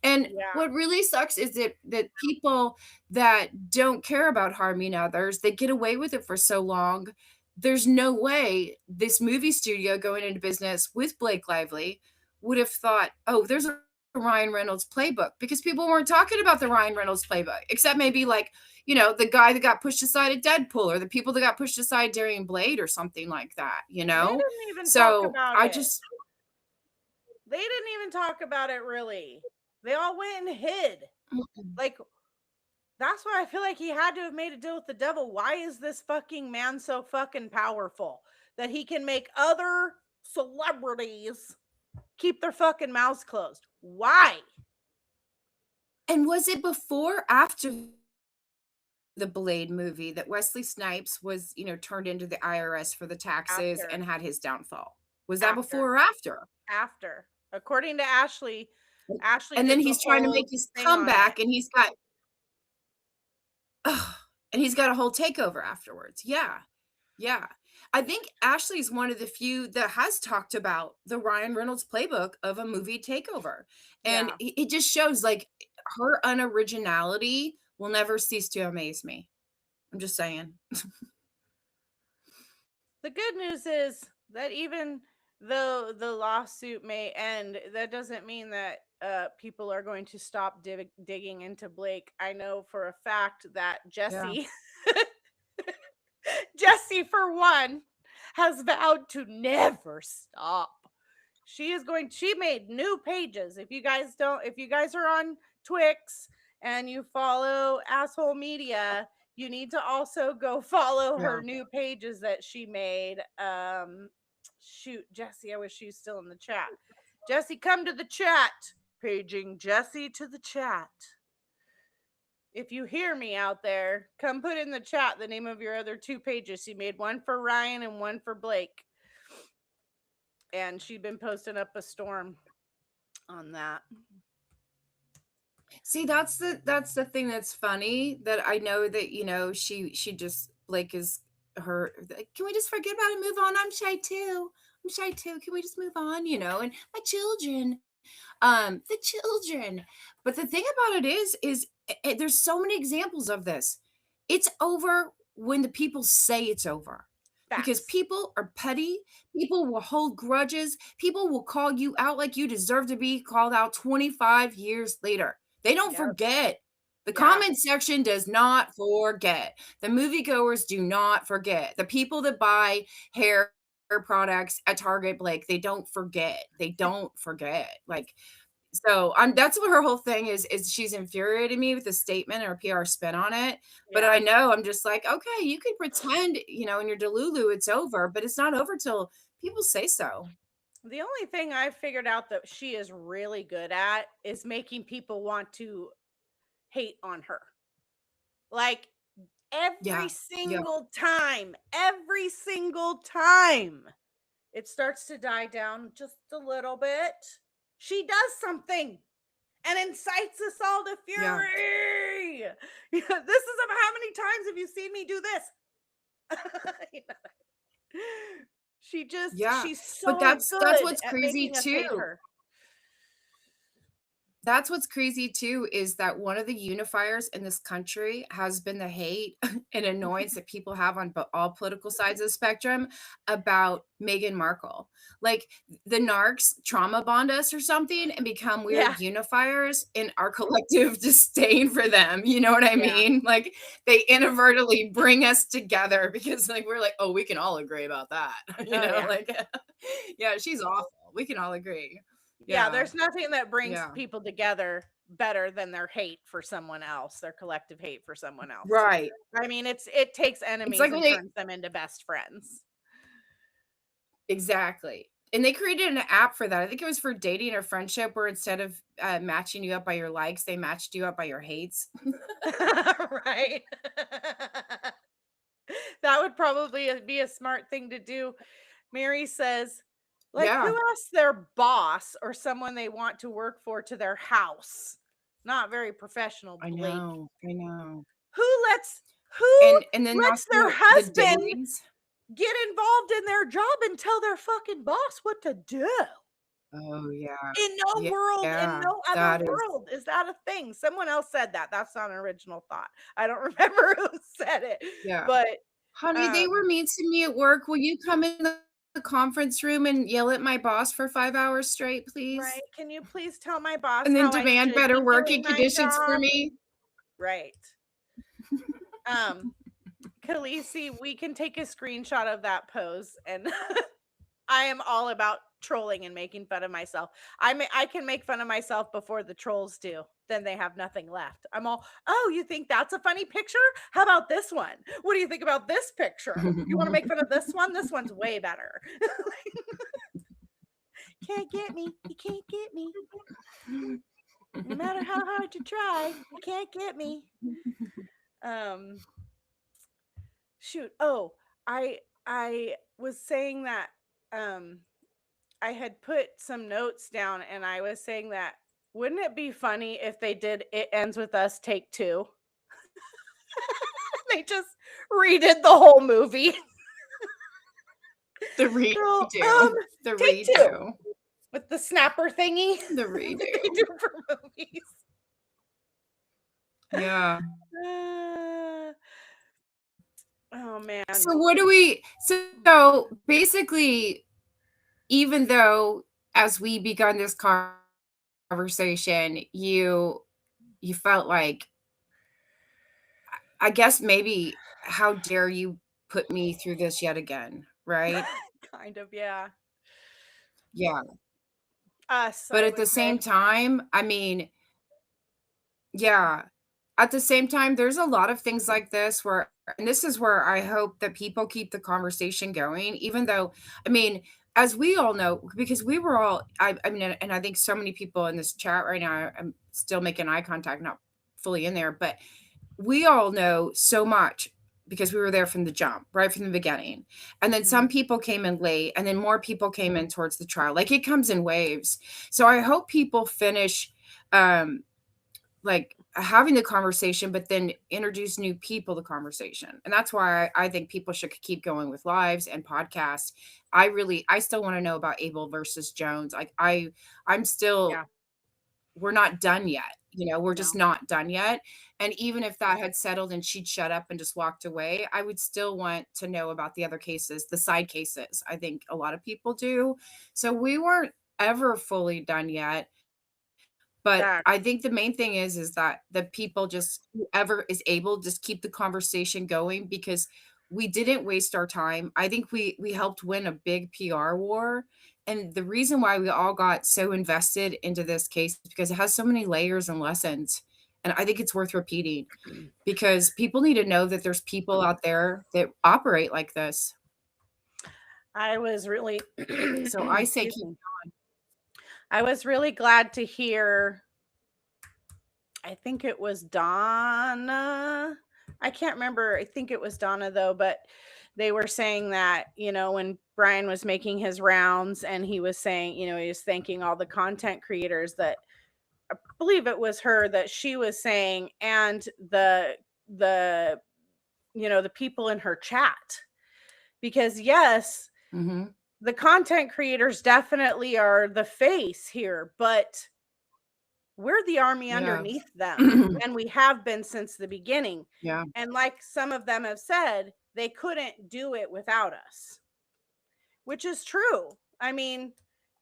And what really sucks is that people that don't care about harming others, they get away with it for so long. There's no way this movie studio going into business with Blake Lively would have thought, oh, there's a Ryan Reynolds playbook, because people weren't talking about the Ryan Reynolds playbook, except maybe like, the guy that got pushed aside at Deadpool, or the people that got pushed aside during Blade or something like that, They didn't even talk about it. They didn't even talk about it, really. They all went and hid. Like, That's why I feel like he had to have made a deal with the devil. Why is this fucking man so fucking powerful that he can make other celebrities keep their fucking mouths closed? Why? And was it before or after the Blade movie that Wesley Snipes was, turned into the IRS for the taxes After. and had his downfall? Was that After. before or after? After. According to Ashley And did then the he's trying to make whole his thing on it. comeback, and he's got a whole takeover afterwards. Yeah. Yeah. I think Ashley's one of the few that has talked about the Ryan Reynolds playbook of a movie takeover. And Yeah. it just shows like her unoriginality will never cease to amaze me. I'm just saying. The good news is that even though the lawsuit may end, that doesn't mean that people are going to stop digging into Blake. I know for a fact that Jesse, Jesse for one, has vowed to never stop. She made new pages. If you guys are on Twix and you follow Asshole Media, you need to also go follow her new pages that she made. Shoot, Jesse, I wish she was still in the chat. Jesse, come to the chat. Paging Jesse to the chat. If you hear me out there, come put in the chat the name of your other two pages. She made one for Ryan and one for Blake. And she'd been posting up a storm on that. See, that's the thing that's funny, that I know that, she just, Blake is her, can we just forget about it and move on? I'm shy too. Can we just move on? And my children, the children. But the thing about it is there's so many examples of this. It's over when the people say it's over. Because Facts. people are petty, people will hold grudges, people will call you out like you deserve to be called out 25 years later. They don't forget. The comment section does not forget. The moviegoers do not forget. The people that buy hair products at Target, Blake, they don't forget. They don't forget. Like, so that's what her whole thing is she's infuriating me with the statement or PR spin on it. But I know, I'm just like, okay, you can pretend, in your Delulu it's over, but it's not over till people say so. The only thing I've figured out that she is really good at is making people want to hate on her. Like every single time, it starts to die down just a little bit. She does something and incites us all to fury. This is how many times have you seen me do this? She's so but that's what's at crazy making us hate too. her. That's what's crazy too, is that one of the unifiers in this country has been the hate and annoyance that people have on all political sides of the spectrum about Meghan Markle. Like the narcs trauma bond us or something and become weird unifiers in our collective disdain for them. You know what I mean? Like they inadvertently bring us together because like we're like, oh, we can all agree about that. She's awful. We can all agree. Yeah, there's nothing that brings people together better than their hate for someone else, their collective hate for someone else. Right. I mean, it takes enemies and turns them into best friends. Exactly. And they created an app for that. I think it was for dating or friendship, where instead of matching you up by your likes, they matched you up by your hates. Right. That would probably be a smart thing to do. Mary says, like, who asks their boss or someone they want to work for to their house? Not very professional, Blake. I know. Who lets their husband get involved in their job and tell their fucking boss what to do? Oh, yeah. In no world, in no other world is that a thing. Someone else said that. That's not an original thought. I don't remember who said it. Yeah. But honey, they were mean to me at work. Will you come in the conference room and yell at my boss for 5 hours straight, please? Right. Can you please tell my boss and then how demand better working conditions for me? Right. Khaleesi, we can take a screenshot of that pose, and I am all about trolling and making fun of myself. I can make fun of myself before the trolls do. then they have nothing left. I'm all, oh, you think that's a funny picture? How about this one? What do you think about this picture? You want to make fun of this one? This one's way better. Can't get me. You can't get me. No matter how hard you try, you can't get me. Shoot. Oh, I was saying that I had put some notes down, and I was saying that wouldn't it be funny if they did It Ends With Us Take Two? They just redid the whole movie. The redo. The Take redo. Two. With the snapper thingy. The redo. They do for movies. Yeah. Oh man. So what do we? So basically, even though as we begun this conversation, you felt like, I guess maybe, how dare you put me through this yet again, right? Kind of, yeah. Yeah. Us. But I at the would same say. time, I mean, yeah. At the same time, there's a lot of things like this where, and this is where I hope that people keep the conversation going, even though, I mean, as we all know, because we were all, I mean, and I think so many people in this chat right now, I'm still making eye contact, not fully in there, but we all know so much because we were there from the jump, right from the beginning. And then some people came in late, and then more people came in towards the trial. Like, it comes in waves. So I hope people finish, like, having the conversation, but then introduce new people to conversation. And that's why I think people should keep going with lives and podcasts. I still want to know about Abel versus Jones. Like, I'm still, Yeah. we're not done yet. We're just No. not done yet. And even if that had settled and she'd shut up and just walked away, I would still want to know about the other cases, the side cases. I think a lot of people do. So we weren't ever fully done yet. But Exactly. I think the main thing is that the people, just whoever is able, just keep the conversation going, because we didn't waste our time. I think we helped win a big PR war. And the reason why we all got so invested into this case is because it has so many layers and lessons. And I think it's worth repeating, because people need to know that there's people out there that operate like this. I was really So I say keep going. I was really glad to hear, I think it was Donna. I can't remember. I think it was Donna though, but they were saying that, when Brian was making his rounds and he was saying, he was thanking all the content creators, that I believe it was her, that she was saying, and the people in her chat, because yes, the content creators definitely are the face here, but we're the army underneath them, and we have been since the beginning. Yeah. And like some of them have said, they couldn't do it without us, which is true. I mean,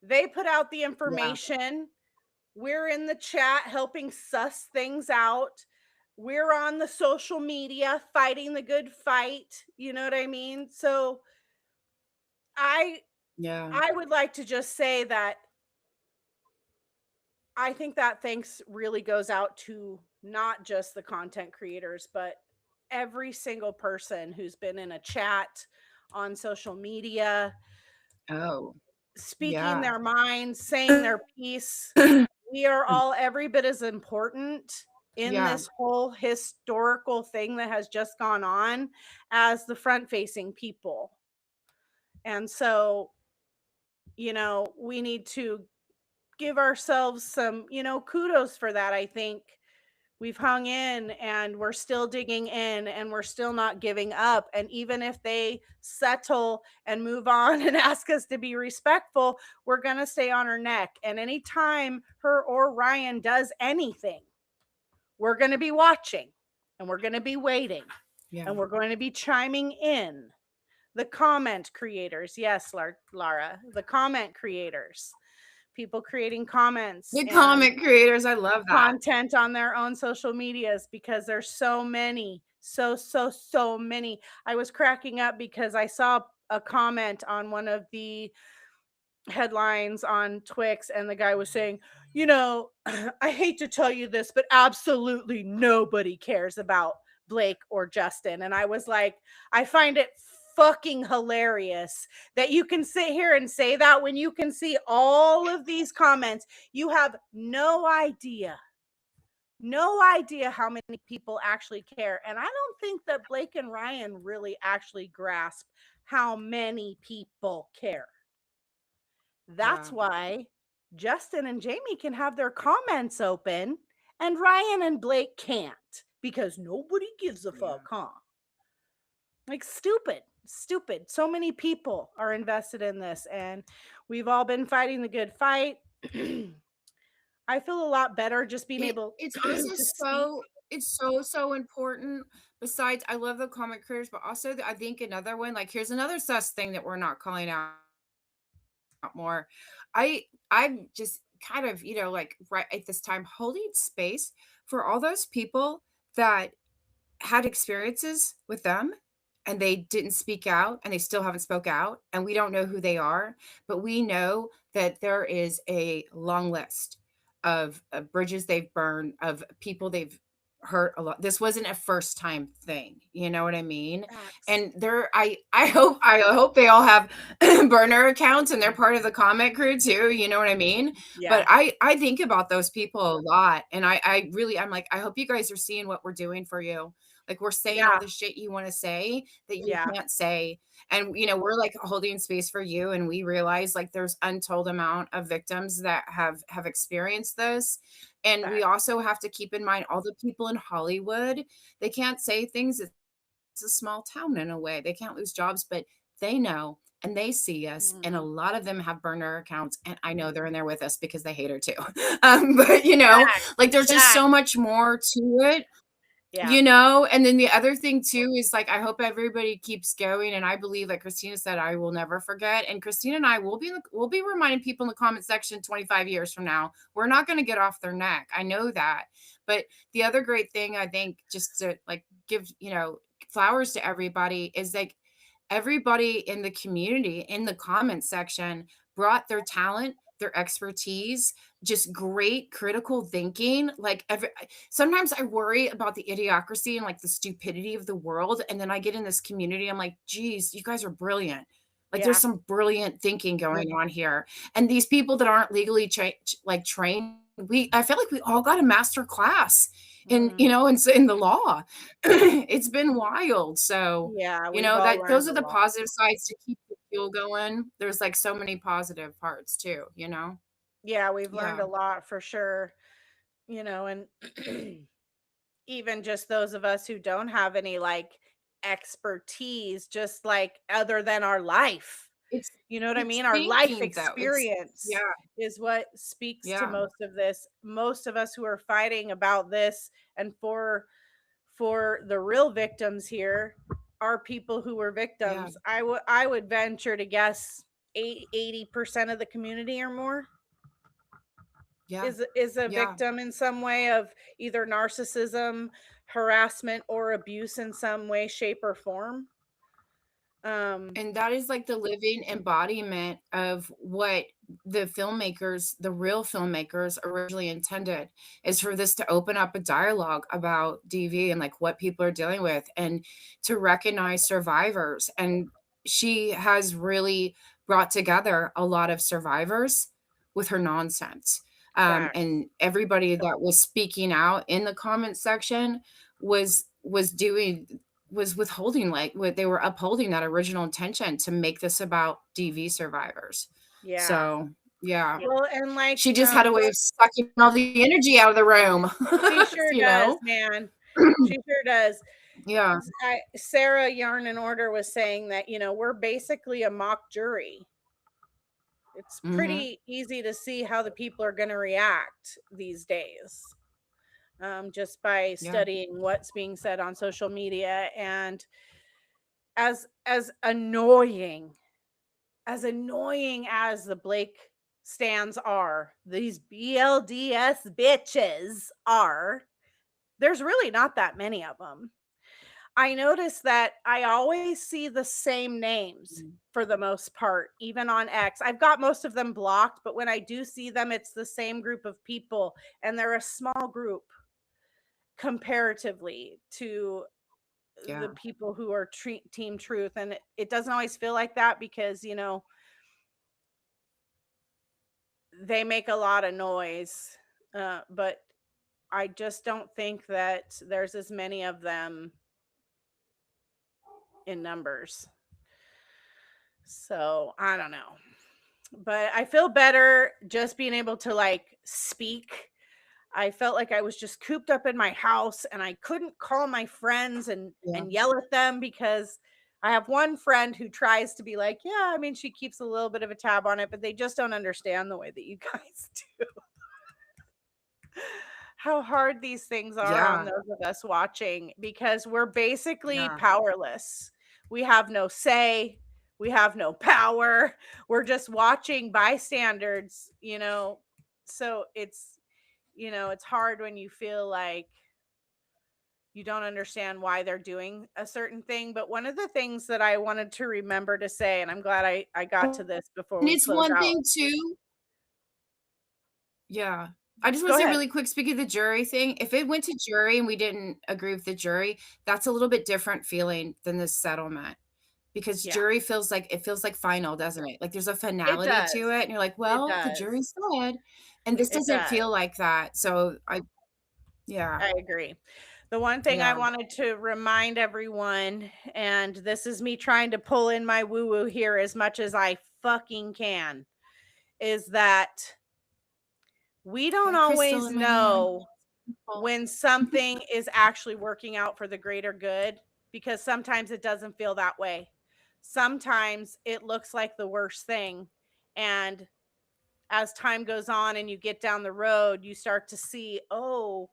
they put out the information. We're in the chat helping suss things out. We're on the social media fighting the good fight. You know what I mean? So I would like to just say that I think that thanks really goes out to not just the content creators, but every single person who's been in a chat, on social media, speaking their minds, saying their piece. We are all every bit as important in this whole historical thing that has just gone on as the front-facing people. And so, we need to give ourselves some, kudos for that. I think we've hung in, and we're still digging in, and we're still not giving up. And even if they settle and move on and ask us to be respectful, we're going to stay on our neck. And anytime her or Ryan does anything, we're going to be watching, and we're going to be waiting, and we're going to be chiming in. The comment creators. Yes, Lara, the comment creators. People creating comments. The comment creators, I love that. Content on their own social medias, because there's so many, so many. I was cracking up because I saw a comment on one of the headlines on Twix, and the guy was saying, you know, I hate to tell you this, but absolutely nobody cares about Blake or Justin. And I was like, I find it fucking hilarious that you can sit here and say that when you can see all of these comments. You have no idea how many people actually care. And I don't think that Blake and Ryan really actually grasp how many people care. That's Yeah. why Justin and Jamie can have their comments open and Ryan and Blake can't, because nobody gives a Yeah. fuck, huh? Like, stupid. So many people are invested in this, and we've all been fighting the good fight. I feel a lot better just being able It's also to speak. so important. Besides, I love the comic creators, but also I think another one, like here's another sus thing that we're not calling out more. I'm just kind of, like right at this time holding space for all those people that had experiences with them and they didn't speak out and they still haven't spoke out and we don't know who they are, but we know that there is a long list of bridges they've burned, of people they've hurt a lot. This wasn't a first time thing, you know what I mean? Facts. And I hope they all have burner accounts and they're part of the comment crew too, you know what I mean? But Yeah. I think about those people a lot, and I'm like, I hope you guys are seeing what we're doing for you. Like, we're saying all Yeah. the shit you want to say that you Yeah. can't say. And, we're like holding space for you. And we realize like there's untold amount of victims that have experienced this. And we Facts. also have to keep in mind all the people in Hollywood, they can't say things. It's a small town in a way. They can't lose jobs, but they know and they see us. And a Mm. lot of them have burner accounts. And I know they're in there with us because they hate her too. But, Facts. like there's just so Facts. much more to it. Yeah. And then the other thing too is like, I hope everybody keeps going. And I believe, like Christina said, I will never forget. And Christina and I will be reminding people in the comment section 25 years from now. We're not going to get off their neck. I know that. But the other great thing, I think, just to like give, flowers to everybody, is like everybody in the community in the comment section brought their talent, their expertise, just great critical thinking. Like sometimes I worry about the idiocracy and like the stupidity of the world. And then I get in this community, I'm like, geez, you guys are brilliant. Like there's Yeah. some brilliant thinking going on here. And these people that aren't legally trained, I feel like we all got a master class in, Mm. in the law. It's been wild. So, Yeah. We've all that those learned are a the lot. positive sides to keep the fuel going. There's like so many positive parts too, Yeah. We've learned Yeah. a lot for sure. And even just those of us who don't have any like expertise, just like other than our life. It's You know what I it's mean? Our life thinking though. experience Yeah, is what speaks to yeah, most of this. Most of us who are fighting about this and for the real victims here are people who were yeah, victims. I would venture to guess 80% of the community or more yeah, is a yeah. victim in some way of either narcissism, harassment, or abuse in some way, shape, or form. Um, And that is like the living embodiment of what the real filmmakers originally intended, is for this to open up a dialogue about DV and like what people are dealing with and to recognize survivors. And she has really brought together a lot of survivors with her nonsense. Facts. And everybody that was speaking out in the comment section was doing was withholding, like what they were upholding that original intention to make this about DV survivors. Yeah. So yeah, Well, and like, she just had a way of sucking all the energy out of the room. she sure you does, know? man. She sure does. Yeah, Sarah Yarn and Order was saying that, we're basically a mock jury. It's hmm, pretty easy to see how the people are going to react these days, just by yeah, studying what's being said on social media. And as annoying as the Blake stands are, these BLDS bitches are, there's really not that many of them. I notice that I always see the same names for the most part, even on X. I've got most of them blocked, but when I do see them, it's the same group of people, and they're a small group comparatively to Yeah. the people who are Team Truth. And it doesn't always feel like that because, they make a lot of noise, but I just don't think that there's as many of them in numbers. So I don't know, but I feel better just being able to like speak. I felt like I was just cooped up in my house and I couldn't call my friends and yell at them because I have one friend who tries to be like, yeah, I mean, she keeps a little bit of a tab on it, but they just don't understand the way that you guys do. How hard these things are on those of us watching, because we're basically powerless. We have no say. We have no power. We're just watching bystanders, So it's hard when you feel like you don't understand why they're doing a certain thing. But one of the things that I wanted to remember to say, and I'm glad I got to this before And we it's close one out. thing too. Yeah. I just want Go to say ahead. really quick, speaking of the jury thing, if it went to jury and we didn't agree with the jury, that's a little bit different feeling than the settlement. Because Yeah. jury feels like final, doesn't it? Like there's a It finality does. to it. And you're like, It well, the does. jury said, and this It doesn't does. feel like that. So I agree. The one thing I wanted to remind everyone, and this is me trying to pull in my woo-woo here as much as I fucking can, is that we don't Got a crystal always in my hand. know when something is actually working out for the greater good, because sometimes it doesn't feel that way. Sometimes it looks like the worst thing. And as time goes on and you get down the road, you start to see, oh,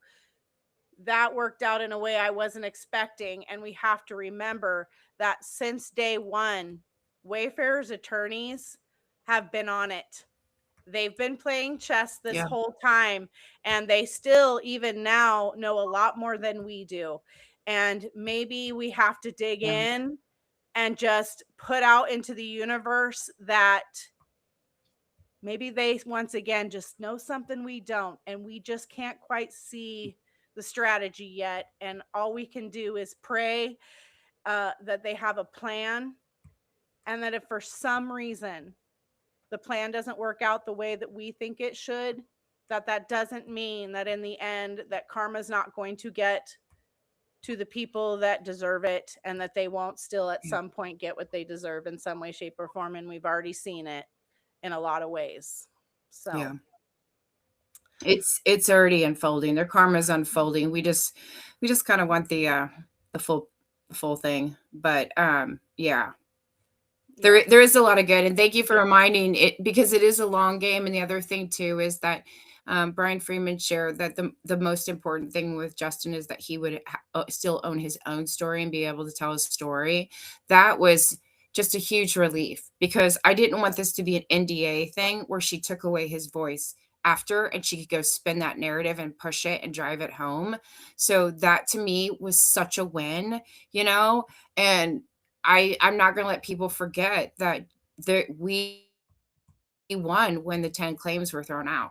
that worked out in a way I wasn't expecting. And we have to remember that since day one, Wayfarer's attorneys have been on it. They've been playing chess this whole time, and they still, even now, know a lot more than we do. And maybe we have to dig in and just put out into the universe that maybe they, once again, just know something we don't, and we just can't quite see the strategy yet. And all we can do is pray that they have a plan, and that if for some reason the plan doesn't work out the way that we think it should, that doesn't mean that in the end that karma's not going to get to the people that deserve it, and that they won't still at some point get what they deserve in some way, shape, or form. And we've already seen it in a lot of ways. So it's already unfolding. Their karma's unfolding. We just kind of want the full thing. But there is a lot of good, and thank you for reminding it, because it is a long game. And the other thing too is that Brian Freeman shared that the most important thing with Justin is that he would still own his own story and be able to tell his story. That was just a huge relief, because I didn't want this to be an NDA thing where she took away his voice after and she could go spin that narrative and push it and drive it home. So that to me was such a win, and I'm not going to let people forget that we won when the 10 claims were thrown out.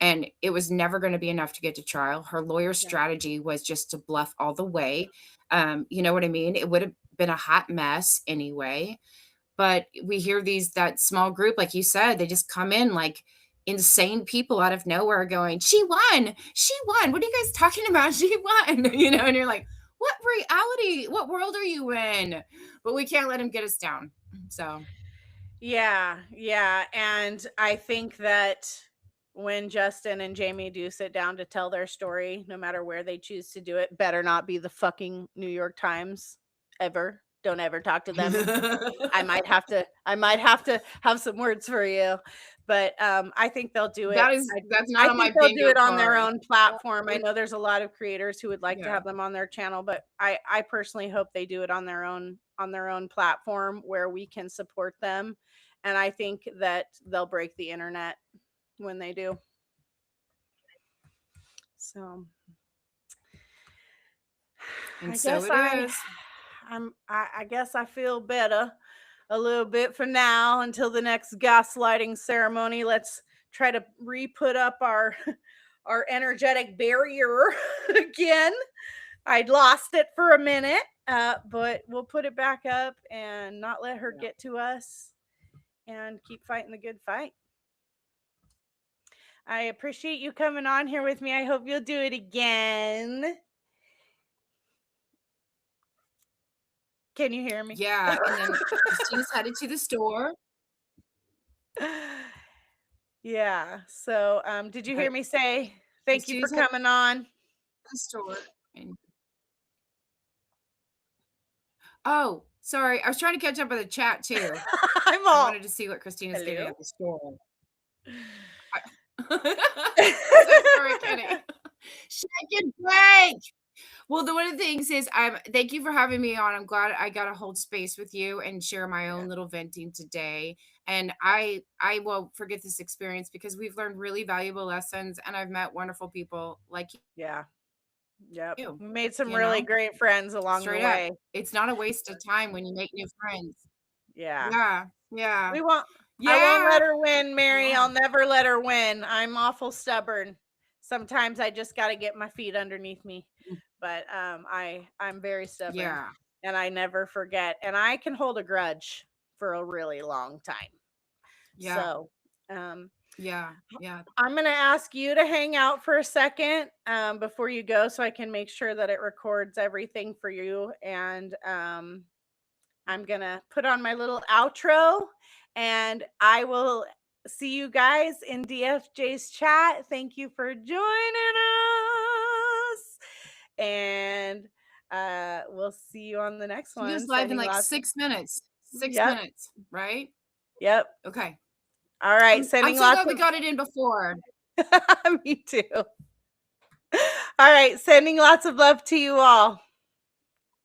And it was never going to be enough to get to trial. Her lawyer's strategy was just to bluff all the way. You know what I mean? It would have been a hot mess anyway. But we hear that small group, like you said, they just come in like insane people out of nowhere going, she won. What are you guys talking about? She won, and you're like, what reality, what world are you in? But we can't let him get us down. So yeah. And I think that when Justin and Jamie do sit down to tell their story, no matter where they choose to do it, better not be the fucking New York Times ever. Don't ever talk to them. I might have to have some words for you, but I think they'll do it. That's not I on my think they'll do it on card. their own platform. I know there's a lot of creators who would like to have them on their channel, but I personally hope they do it on their own platform where we can support them. And I think that they'll break the internet when they do. So And so it is. I guess I feel better a little bit for now until the next gaslighting ceremony. Let's try to re-put up our our energetic barrier again. I'd lost it for a minute, but we'll put it back up and not let her get to us and keep fighting the good fight. I appreciate you coming on here with me. I hope you'll do it again. Can you hear me? Yeah, and then Christina's headed to the store. Yeah. So, did you hear me say thank you for coming on? The store. Oh, sorry. I was trying to catch up with the chat too. I wanted to see what Christina's getting at the store. So sorry, Kynny. Shake and bake. Well, one of the things is, thank you for having me on. I'm glad I got to hold space with you and share my own little venting today. And I won't forget this experience because we've learned really valuable lessons, and I've met wonderful people like you. Yeah. Yep. You, we made some really great friends along the way. It's not a waste of time when you make new friends. Yeah. Yeah. I won't let her win, Mary. I'll never let her win. I'm awful stubborn. Sometimes I just got to get my feet underneath me. But I'm very stubborn. Yeah. And I never forget. And I can hold a grudge for a really long time. Yeah. So yeah. I'm going to ask you to hang out for a second before you go so I can make sure that it records everything for you. And I'm going to put on my little outro, and I will see you guys in DFJ's chat. Thank you for joining us. And we'll see you on the next one. Just live in like 6 minutes. 6 minutes, right? Yep. Okay. All right. I'm so glad we got it in before. Me too. All right. Sending lots of love to you all.